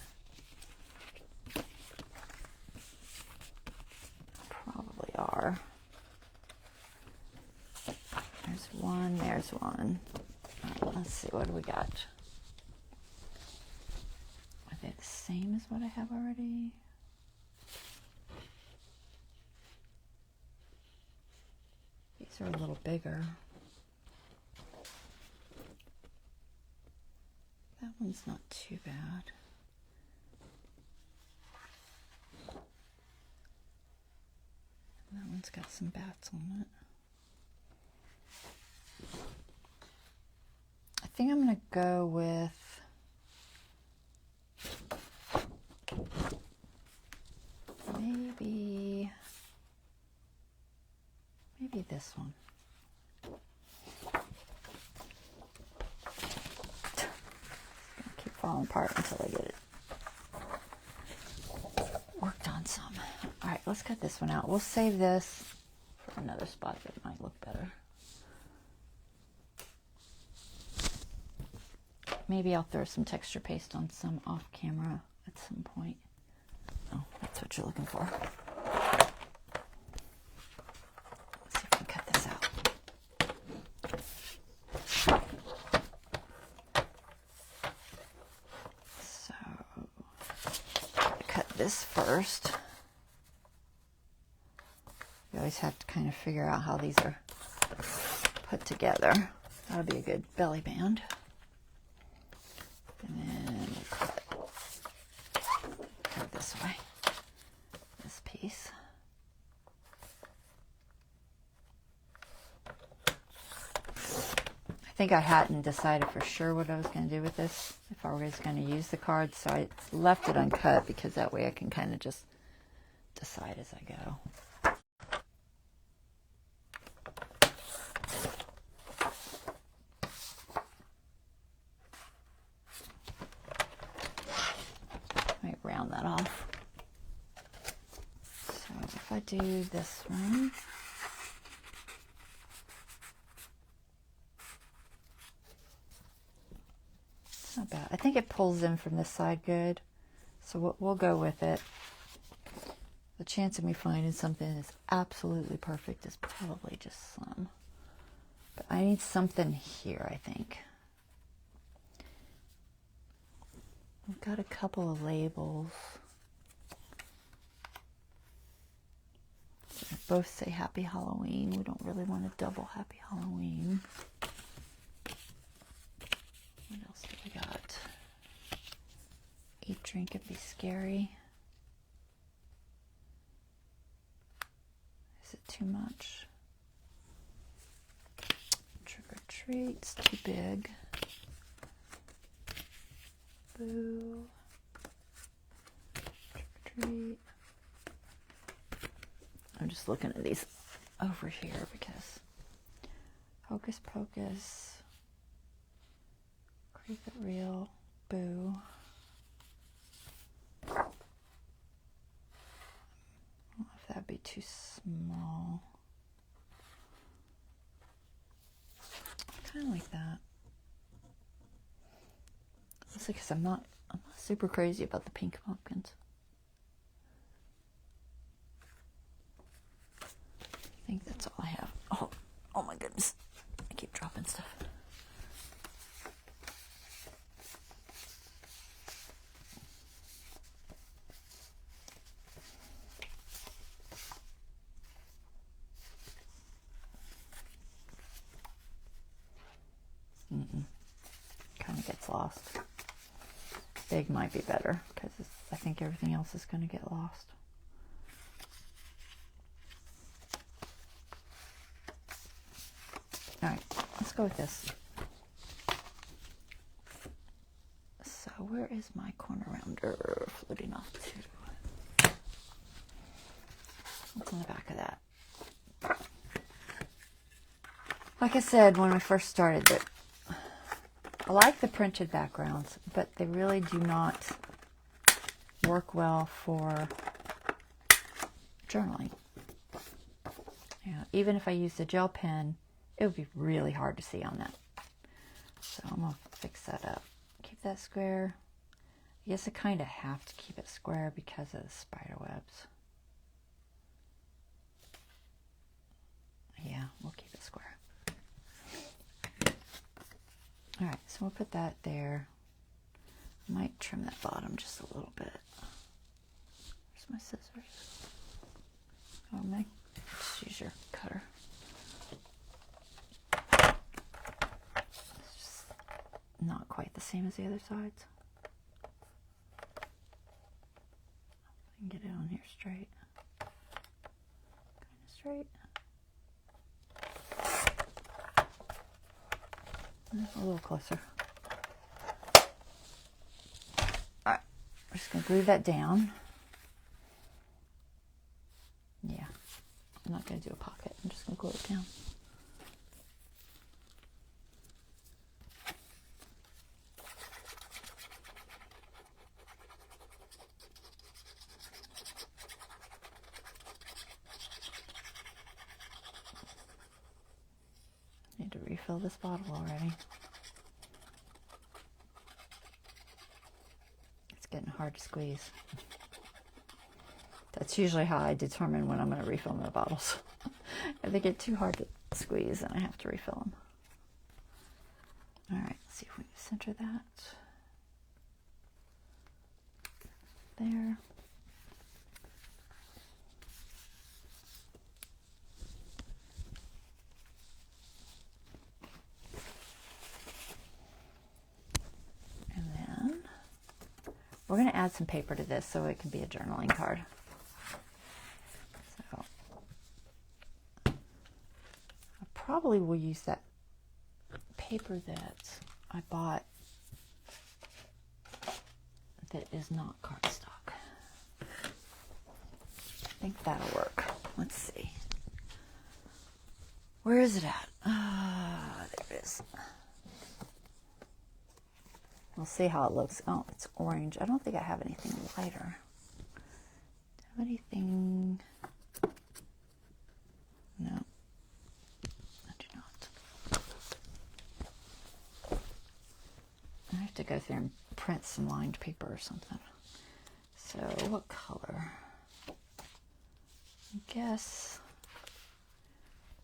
Probably are. There's one, there's one. All right, let's see, what do we got? Are they the same as what I have already? These are a little bigger. That one's not too bad. And that one's got some bats on it. I think I'm going to go with maybe this one. It's going to keep falling apart until I get it worked on some. All right, let's cut this one out. We'll save this for another spot that might look better. Maybe I'll throw some texture paste on some off camera at some point. Oh, that's what you're looking for. Let's see if I can cut this out. So, cut this first. You always have to kind of figure out how these are put together. That'll be a good belly band. And then we'll cut this way, this piece. I think I hadn't decided for sure what I was going to do with this, if I was going to use the cards, so I left it uncut because that way I can kind of just decide as I go. Let me round that off. So if I do this one, it's not bad. I think it pulls in from this side good, so we'll go with it. The chance of me finding something that's absolutely perfect is probably just slim. But I need something here, I think. We've got a couple of labels. They both say Happy Halloween. We don't really want a double Happy Halloween. What else do we got? Eat, drink, and be scary. Is it too much? Trick or treat, it's too big. Boo. Trick or treat. I'm just looking at these over here because Hocus Pocus, Creep It Real, Boo. I don't know if that'd be too small. Kind of like that. Mostly because I'm not super crazy about the pink pumpkins. I think that's all I have. Oh my goodness. I keep dropping stuff. Kind of gets lost. Big might be better because I think everything else is going to get lost. All right, let's go with this. So where is my corner rounder floating off to? What's on the back of that? Like I said when we first started, that I like the printed backgrounds, but they really do not work well for journaling. Even if I used a gel pen, it would be really hard to see on that. So I'm going to fix that up. Keep that square. I guess I kind of have to keep it square because of the spider webs. Yeah, we'll keep it square. All right, so we'll put that there. I might trim that bottom just a little bit. Where's my scissors? Oh, just use your cutter. It's just not quite the same as the other sides. I can get it on here straight. Kind of straight. A little closer. Alright, we're just going to glue that down. Yeah, I'm not going to do a pocket. I'm just going to glue it down. Need to refill this bottle already. It's getting hard to squeeze. That's usually how I determine when I'm going to refill my bottles. If they get too hard to squeeze, then I have to refill them. All right, let's see if we can center that. There. And then we're going to add some paper to this so it can be a journaling card. So I probably will use that paper that I bought that is not cardstock. I think that'll work. Let's see. Where is it at? Ah, there it is. We'll see how it looks. Oh, it's orange. I don't think I have anything lighter. Do I have anything? No, I do not. I have to go through and print some lined paper or something. So, what color? I guess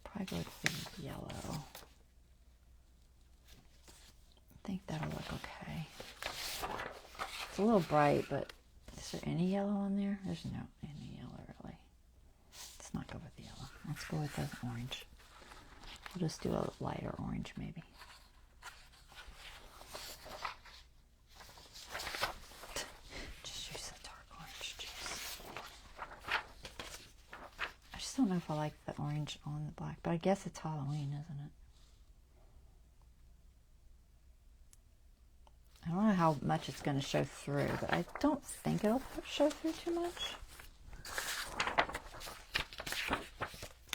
probably go with the yellow. I think that'll look okay. It's a little bright, but is there any yellow on there? There's no any yellow really. Let's not go with the yellow. Let's go with the orange. We'll just do a lighter orange maybe. Just use the dark orange juice. I just don't know if I like the orange on the black, but I guess it's Halloween, isn't it? I don't know how much it's going to show through, but I don't think it'll show through too much.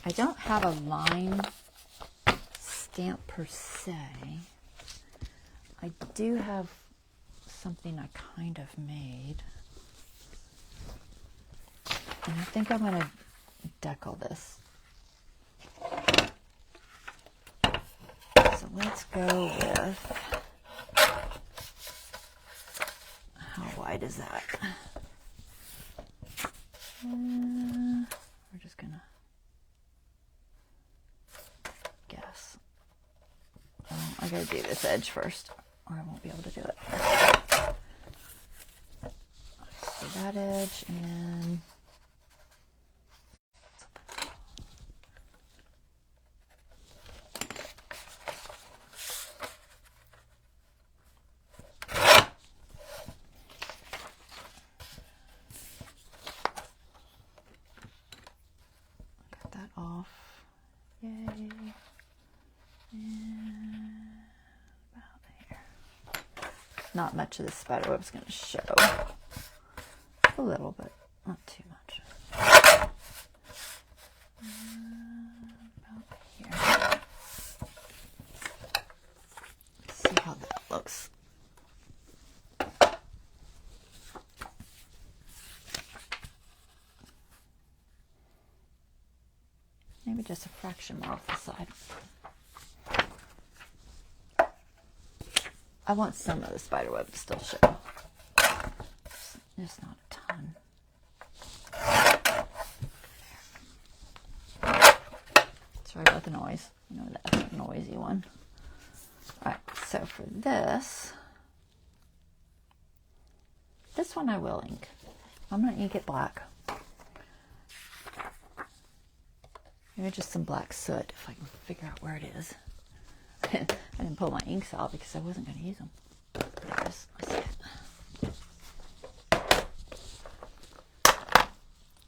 I don't have a line stamp per se. I do have something I kind of made. And I think I'm going to decal this. So let's go with... How wide is that? We're just gonna guess. I gotta do this edge first, or I won't be able to do it. So that edge, and then off. Yay. And about there. Not much of the spider web's going to show. A little, but not too much. About here. Let's see how that looks. Maybe just a fraction more off the side. I want some of the spider web to still show. Just not a ton. Sorry about the noise. I know that's a noisy one. Alright, so for this one I will ink. I'm going to ink it black. Maybe just some black soot if I can figure out where it is. I didn't pull my inks out because I wasn't going to use them. There it is. I see it.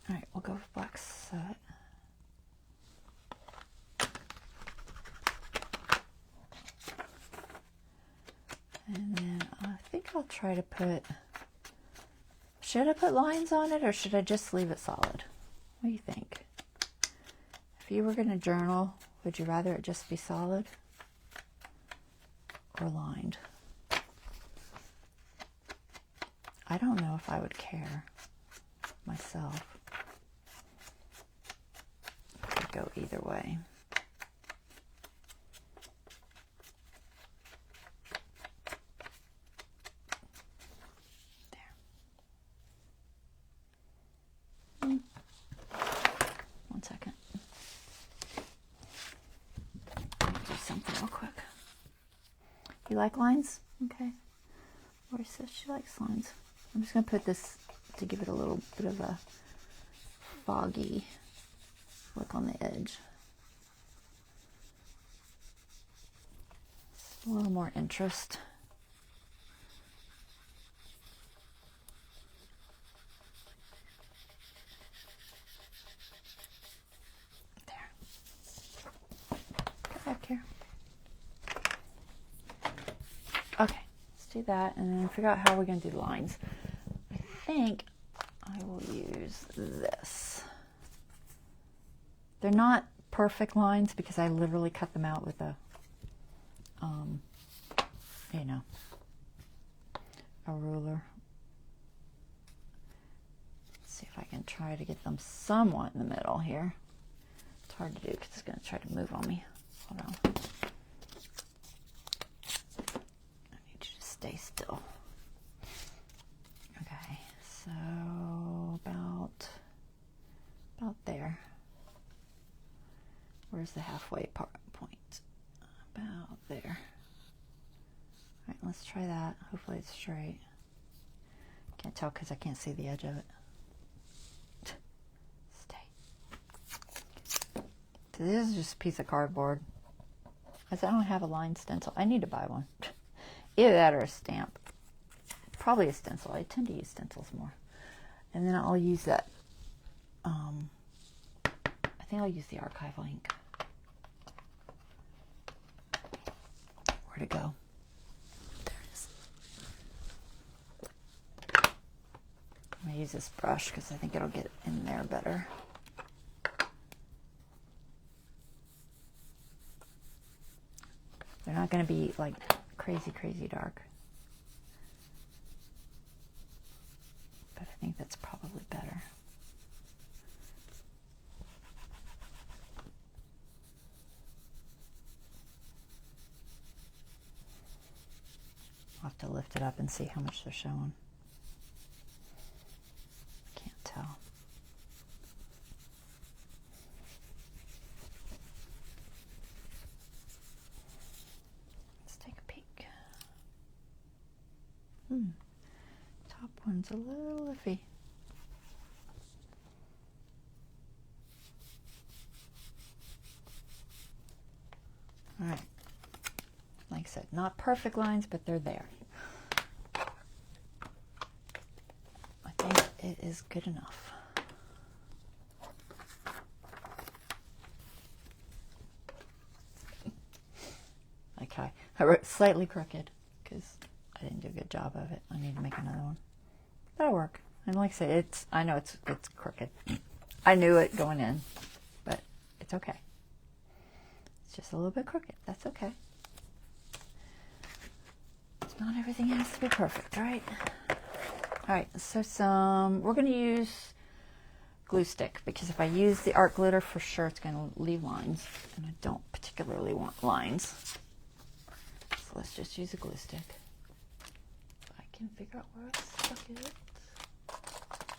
Alright, we'll go with black soot. And then I think I'll try to put... Should I put lines on it or should I just leave it solid? What do you think? If you were going to journal, would you rather it just be solid or lined? I don't know if I would care myself. I could go either way. There. One second. Do something real quick. You like lines? Okay. Lori says she likes lines. I'm just going to put this to give it a little bit of a foggy look on the edge. Just a little more interest. There. Go back here. Okay, let's do that and then figure out how we're going to do the lines. I think I will use this. They're not perfect lines because I literally cut them out with a, you know, a ruler. Let's see if I can try to get them somewhat in the middle here. It's hard to do because it's going to try to move on me. Hold on. I need you to stay still. Okay, so about there. Where's the halfway point? About there. All right, let's try that. Hopefully it's straight. Can't tell because I can't see the edge of it. Stay. So this is just a piece of cardboard. As I don't have a line stencil. I need to buy one. Either that or a stamp. Probably a stencil. I tend to use stencils more. And then I'll use that. I think I'll use the archival ink. Where'd it go? There it is. I'm going to use this brush because I think it'll get in there better. They're not going to be like crazy, crazy dark. But I think that's probably better. I'll have to lift it up and see how much they're showing. I can't tell. Let's take a peek. Top one's a little iffy. All right. Like I said, not perfect lines, but they're there. I think it is good enough. Okay, I wrote slightly crooked because I didn't do a good job of it. I need to make another one. That'll work. And like I say, I know it's crooked. I knew it going in, but it's okay. It's just a little bit crooked. That's okay. Not everything has to be perfect, right? All right, so we're going to use glue stick because if I use the art glitter, for sure it's going to leave lines, and I don't particularly want lines. So let's just use a glue stick. If I can figure out where I stuck it.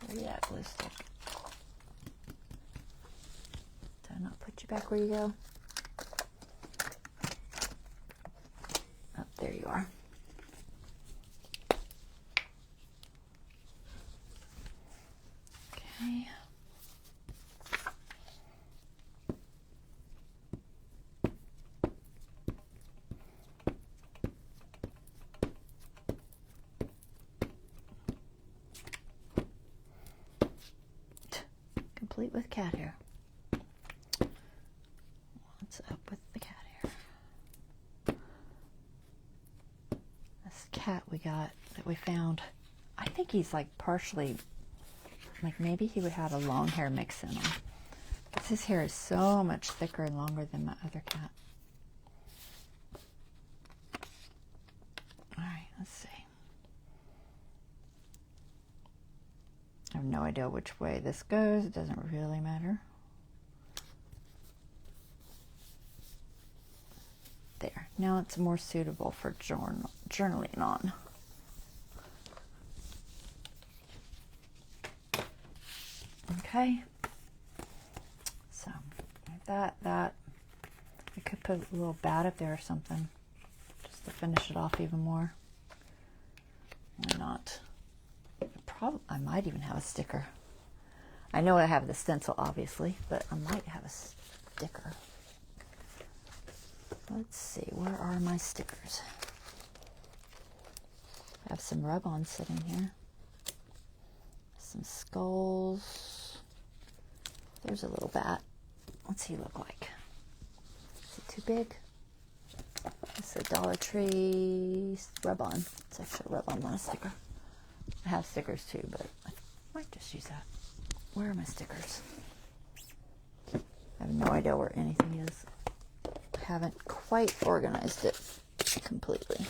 Where you at, glue stick? Did I not put you back where you go? Oh, there you are. Okay. Complete with cat hair. What's up with the cat hair? This cat we got that we found, I think he's like partially, like maybe he would have a long hair mix in him. Because his hair is so much thicker and longer than my other cat. Alright, let's see. I have no idea which way this goes. It doesn't really matter. There. Now it's more suitable for journaling on. Okay. So, that. I could put a little bat up there or something. Just to finish it off even more. Why not? I might even have a sticker. I know I have the stencil, obviously, but I might have a sticker. Let's see, where are my stickers? I have some rub-on sitting here. Some skulls. There's a little bat. What's he look like? Is he too big? It's a Dollar Tree rub-on. It's actually a rub-on, not a sticker. I have stickers too, but I might just use that. Where are my stickers? I have no idea where anything is. I haven't quite organized it completely.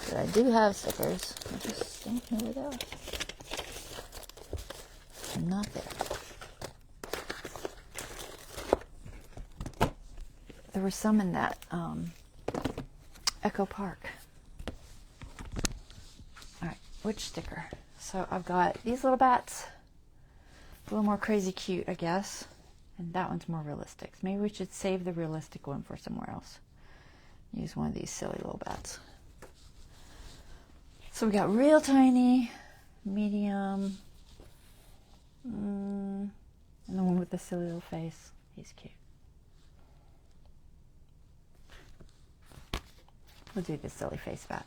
But I do have stickers. I just don't know where they are. They're not there. There were some in that Echo Park. Alright, which sticker? So I've got these little bats. A little more crazy cute, I guess. And that one's more realistic. Maybe we should save the realistic one for somewhere else. Use one of these silly little bats. So we got real tiny, medium, and the one with the silly little face. He's cute. We'll do the silly face bat.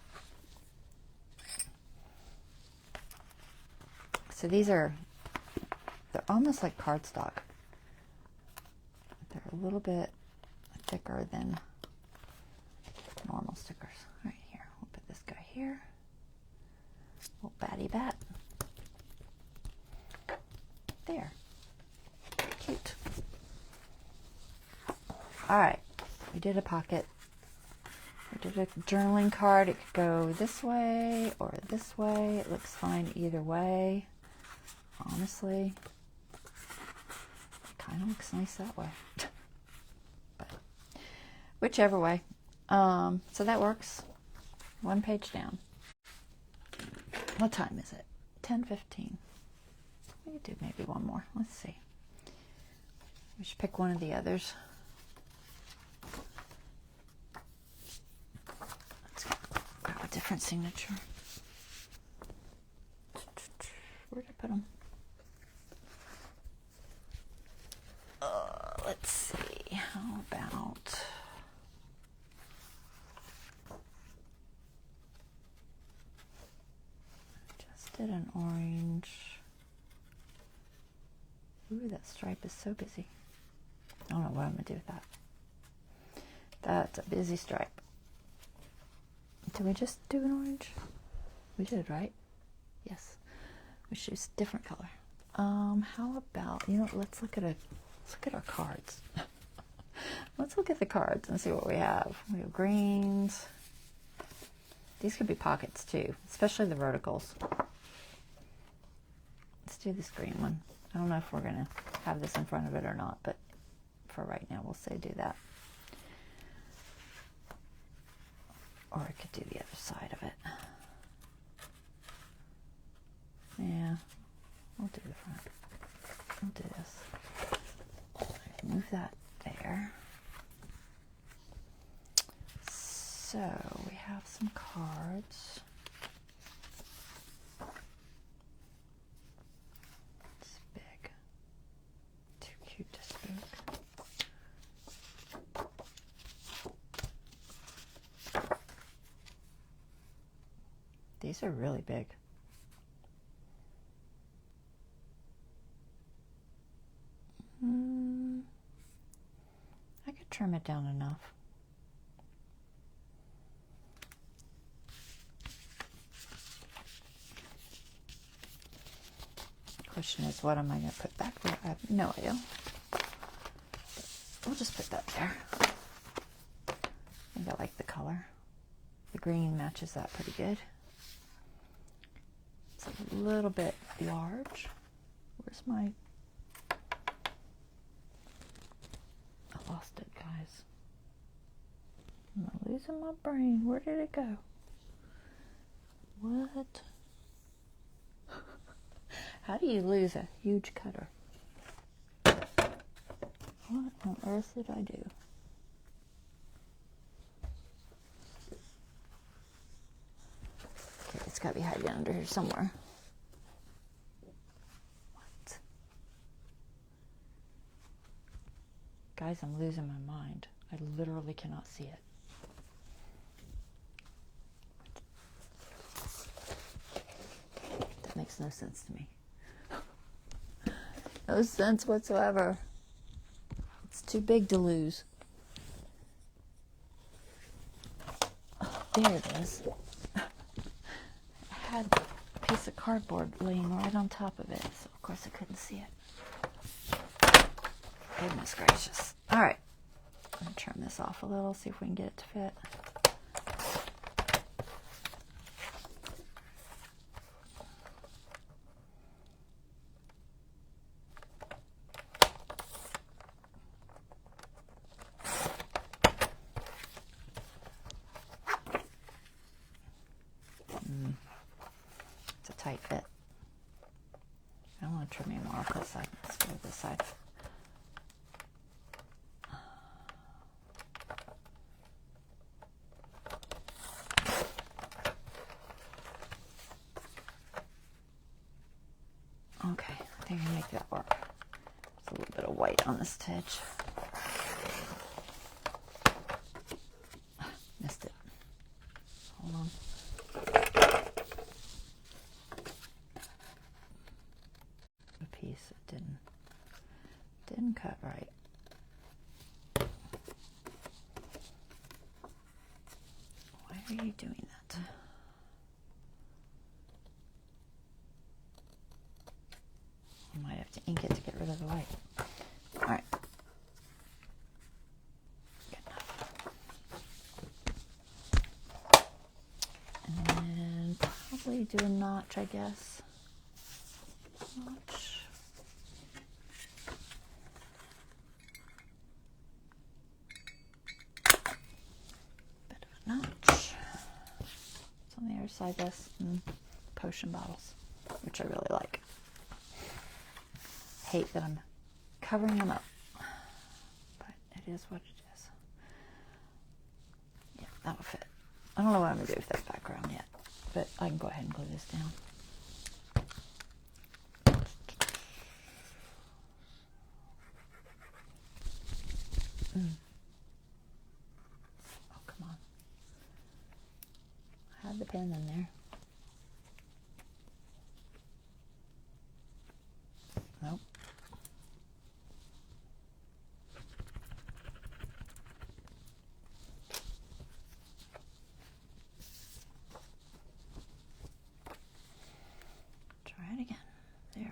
So they're almost like cardstock. They're a little bit thicker than normal stickers. Right here, we'll put this guy here. Little batty bat. There. Cute. Alright, we did a pocket. We did a journaling card. It could go this way or this way. It looks fine either way. Honestly, it kind of looks nice that way. But whichever way. So that works. One page down. What time is it? 10:15. We could do maybe one more. Let's see. We should pick one of the others. Let's grab a different signature. Where did I put them? Let's see. How about... just did an orange. Ooh, that stripe is so busy. I don't know what I'm going to do with that. That's a busy stripe. Did we just do an orange? We did, right? Yes. We should use a different color. How about, let's look at our cards. Let's look at the cards and see what we have. We have greens. These could be pockets too, especially the verticals. Let's do this green one. I don't know if we're going to have this in front of it or not, but for right now, we'll say do that. Or I could do the other side of it. Yeah, we'll do the front. We'll do this. Move that there. So we have some cards. It's big. Too cute to spook. These are really big. I could trim it down enough. Question is, what am I going to put back there? I have no idea. We'll just put that there. I think I like the color. The green matches that pretty good. It's a little bit large. Where's my... I lost it, guys. I'm losing my brain. Where did it go? What? How do you lose a huge cutter? What on earth did I do? Okay, it's got to be hiding under here somewhere. What? Guys, I'm losing my mind. I literally cannot see it. That makes no sense to me. No sense whatsoever. It's too big to lose. There it is. I had a piece of cardboard laying right on top of it, so of course I couldn't see it. Goodness gracious. All right, I'm gonna turn this off a little, see if we can get it to fit. It's a tight fit. I don't want to trim any more off this side. Let's go to this side. Okay, I think I can make that work. There's a little bit of white on this edge. Missed it. Hold on. A piece that didn't cut right. Why are you doing that? I might have to ink it to get rid of the white. All right. Good enough. And then probably do a notch, I guess. Notch. Bit of a notch. It's on the other side, this potion bottles, which I really like. Hate that I'm covering them up, but it is what it is. Yeah, that'll fit. I don't know what I'm gonna do with that background yet, but I can go ahead and glue this down. Oh, come on. I had the pen in there. Nope. Try it again. There we go.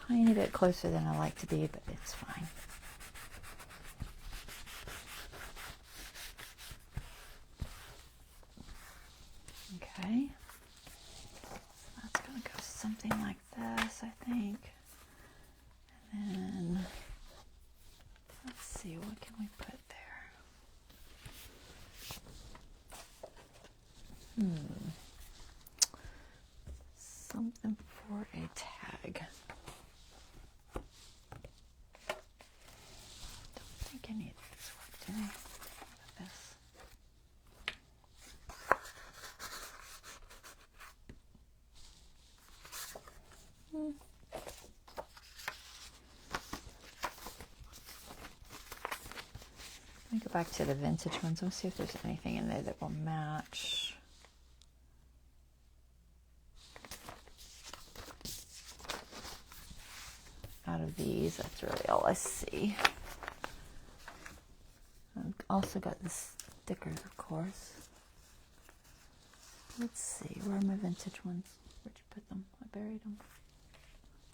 Tiny bit closer than I like to be, but it's fine. Okay, so that's going to go something like this, I think. And then, let's see, what can we put there? Something for a tag. Don't think any of this worked, do they? What about this? Let me go back to the vintage ones and see if there's anything in there that will match. Out of these, that's really all I see. I've also got the stickers, of course. Let's see, where are my vintage ones? Where'd you put them? I buried them.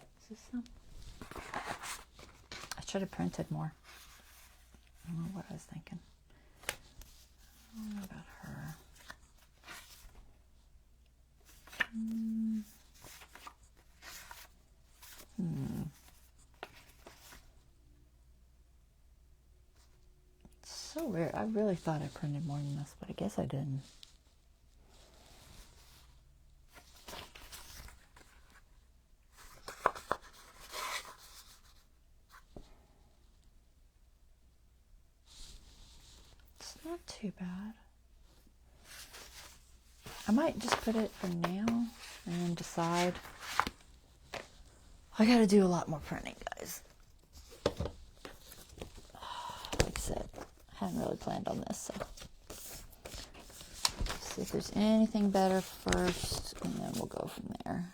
Is this them? I should have printed more. I don't know what I was thinking. I don't know about her. It's so weird. I really thought I printed more than this, but I guess I didn't. Not too bad. I might just put it for now and then decide. I gotta do a lot more printing, guys. Like I said, I hadn't really planned on this, so see if there's anything better first, and then we'll go from there.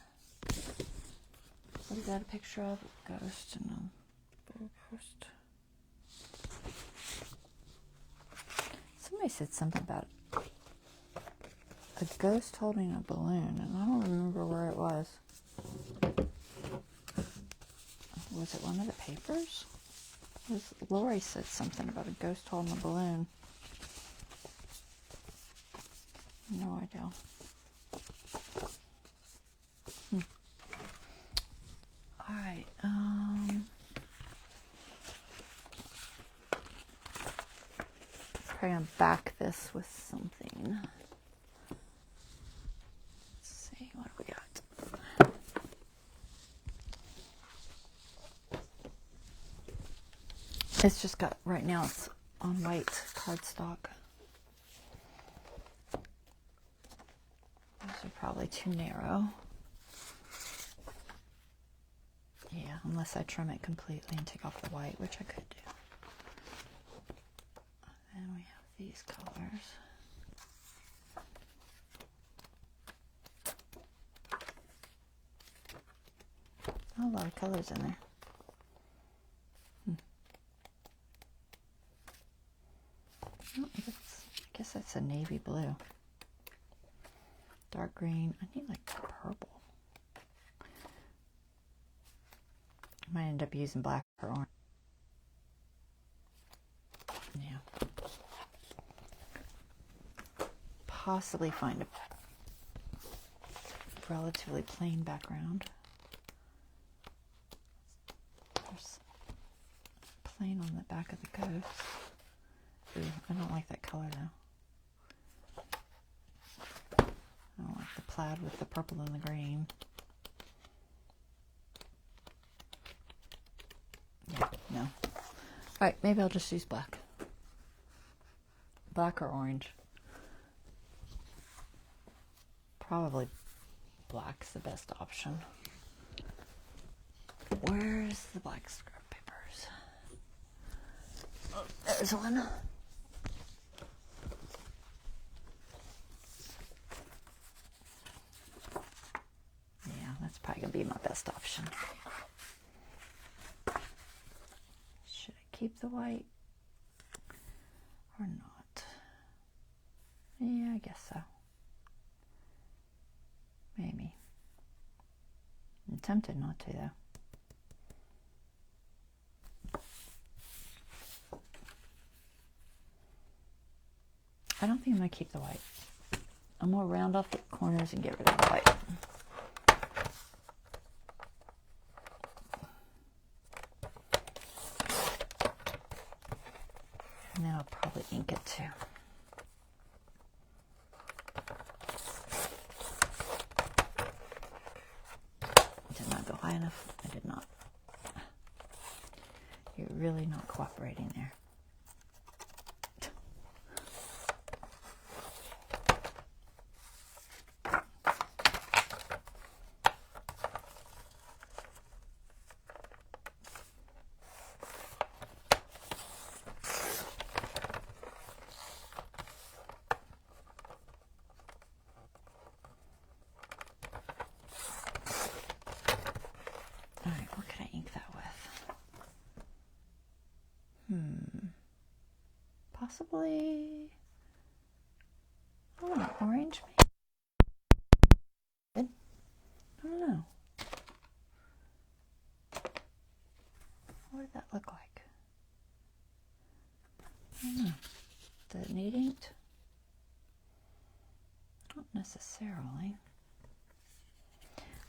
What is that a picture of? A ghost and a ghost. Somebody said something about a ghost holding a balloon, and I don't remember where it was. Was it one of the papers? Lori said something about a ghost holding a balloon. No idea. All right. Probably gonna back this with something. Let's see, what do we got? It's just got, right now it's on white cardstock. Those are probably too narrow. Yeah, unless I trim it completely and take off the white, which I could do. And we have these colors. Oh, a lot of colors in there. Oh, I guess that's a navy blue. Dark green. I need like purple. I might end up using black or orange. Yeah. Possibly find a relatively plain background. There's plain on the back of the ghost. Ooh, I don't like that color though. I don't like the plaid with the purple and the green. Yeah, no. Alright, maybe I'll just use black. Black or orange. Probably black's the best option. Where's the black scrap papers? Oh, there's one. Yeah, that's probably going to be my best option. Should I keep the white or not? Yeah, I guess so. Maybe. I'm tempted not to, though. I don't think I'm going to keep the white. I'm going to round off the corners and get rid of the white. And then I'll probably ink it too. Did not go high enough. I did not. You're really not cooperating there. Alright, what can I ink that with? Possibly, oh, orange maybe? I don't know. What did that look like? I don't know. Did it need inked? Not necessarily.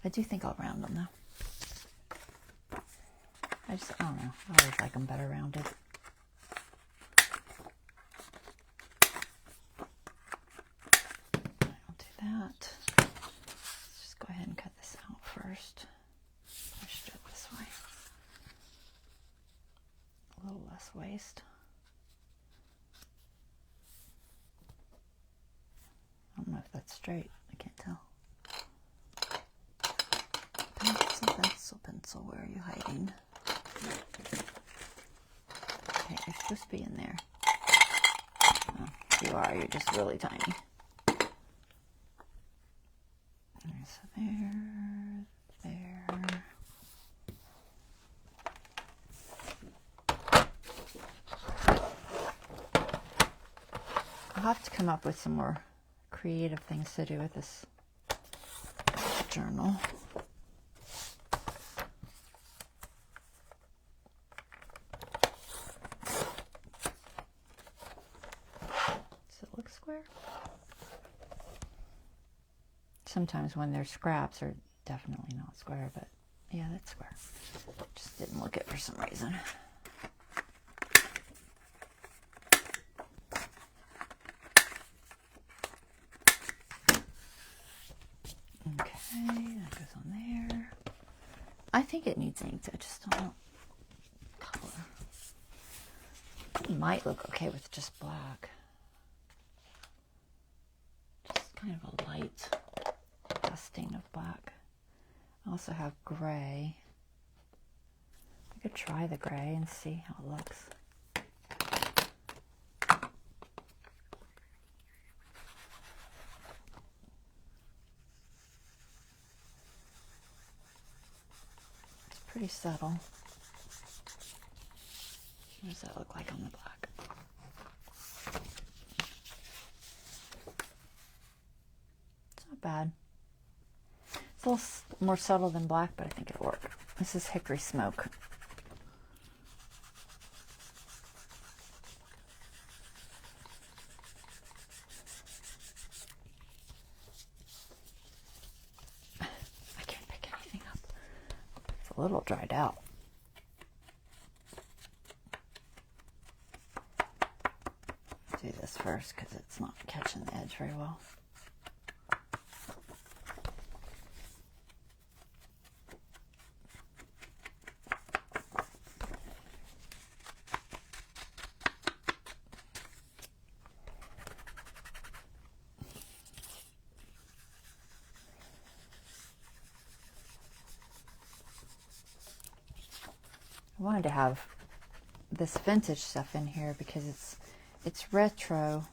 I do think I'll round them though. I don't know. I always like them better rounded. I'll do that. Let's just go ahead and cut this out first. Push it this way. A little less waste. that's straight. I can't tell. Pencil, pencil, pencil. Where are you hiding? Okay, you're supposed to be in there. Oh, you are. You're just really tiny. So there. I'll have to come up with some more creative things to do with this journal. Does it look square? Sometimes when they're scraps are definitely not square, but yeah, that's square. Just didn't look it for some reason. Okay, that goes on there. I think it needs ink. I just don't know color. It might look okay with just black. Just kind of a light dusting of black. I also have gray. I could try the gray and see how it looks. It's pretty subtle. What does that look like on the black? It's not bad. It's a little more subtle than black, but I think it'll work. This is Hickory Smoke. I can't pick anything up. It's a little dried out. Do this first because it's not catching the edge very well. I wanted to have this vintage stuff in here because it's retro,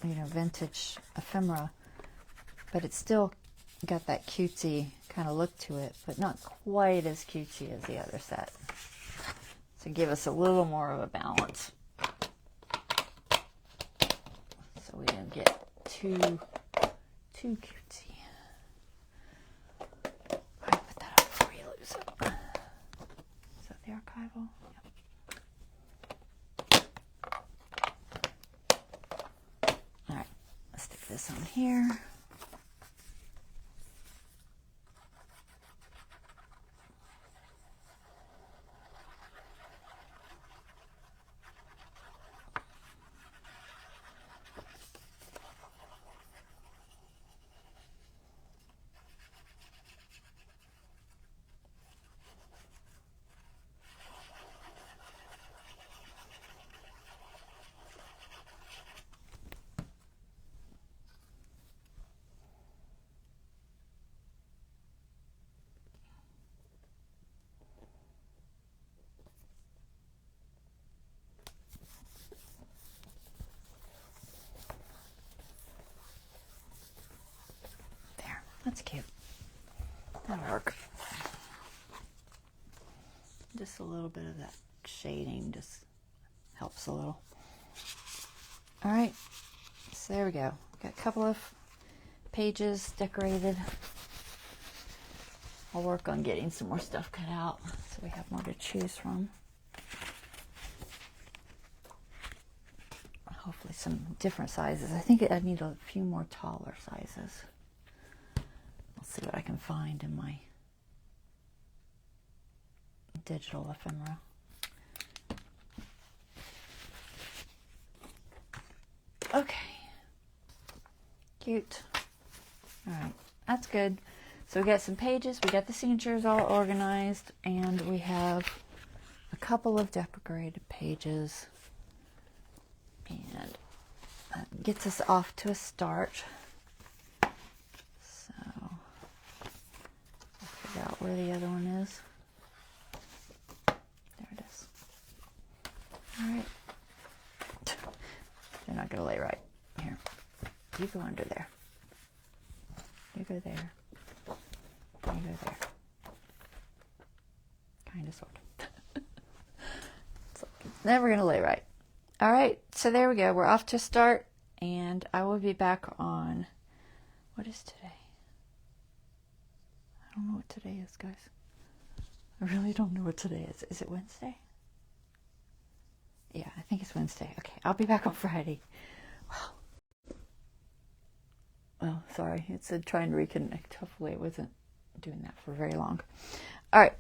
you know, vintage ephemera, but it's still got that cutesy kind of look to it, but not quite as cutesy as the other set. So give us a little more of a balance, so we didn't get too cutesy. Archival. Yep. All right, let's stick this on here. That's cute. That'll work. Just a little bit of that shading just helps a little. All right, so there we go. Got a couple of pages decorated. I'll work on getting some more stuff cut out so we have more to choose from. Hopefully some different sizes. I think I need a few more taller sizes. I'll see what I can find in my digital ephemera. Okay. Cute. All right, that's good. So we got some pages, we got the signatures all organized, and we have a couple of decorated pages. And that gets us off to a start. where the other one is. There it is. All right. They're not going to lay right. Here. You go under there. You go there. You go there. Kind of, sort of. It's never going to lay right. All right. So there we go. We're off to start. And I will be back on... What is today? I don't know what today is, guys. I really don't know what today is. Is it Wednesday? Yeah, I think it's Wednesday. Okay, I'll be back on Friday. Wow. Oh, sorry. It said trying to reconnect. Hopefully it wasn't doing that for very long. All right.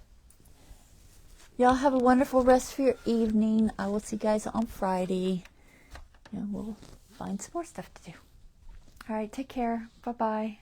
Y'all have a wonderful rest of your evening. I will see you guys on Friday. And we'll find some more stuff to do. All right, take care. Bye-bye.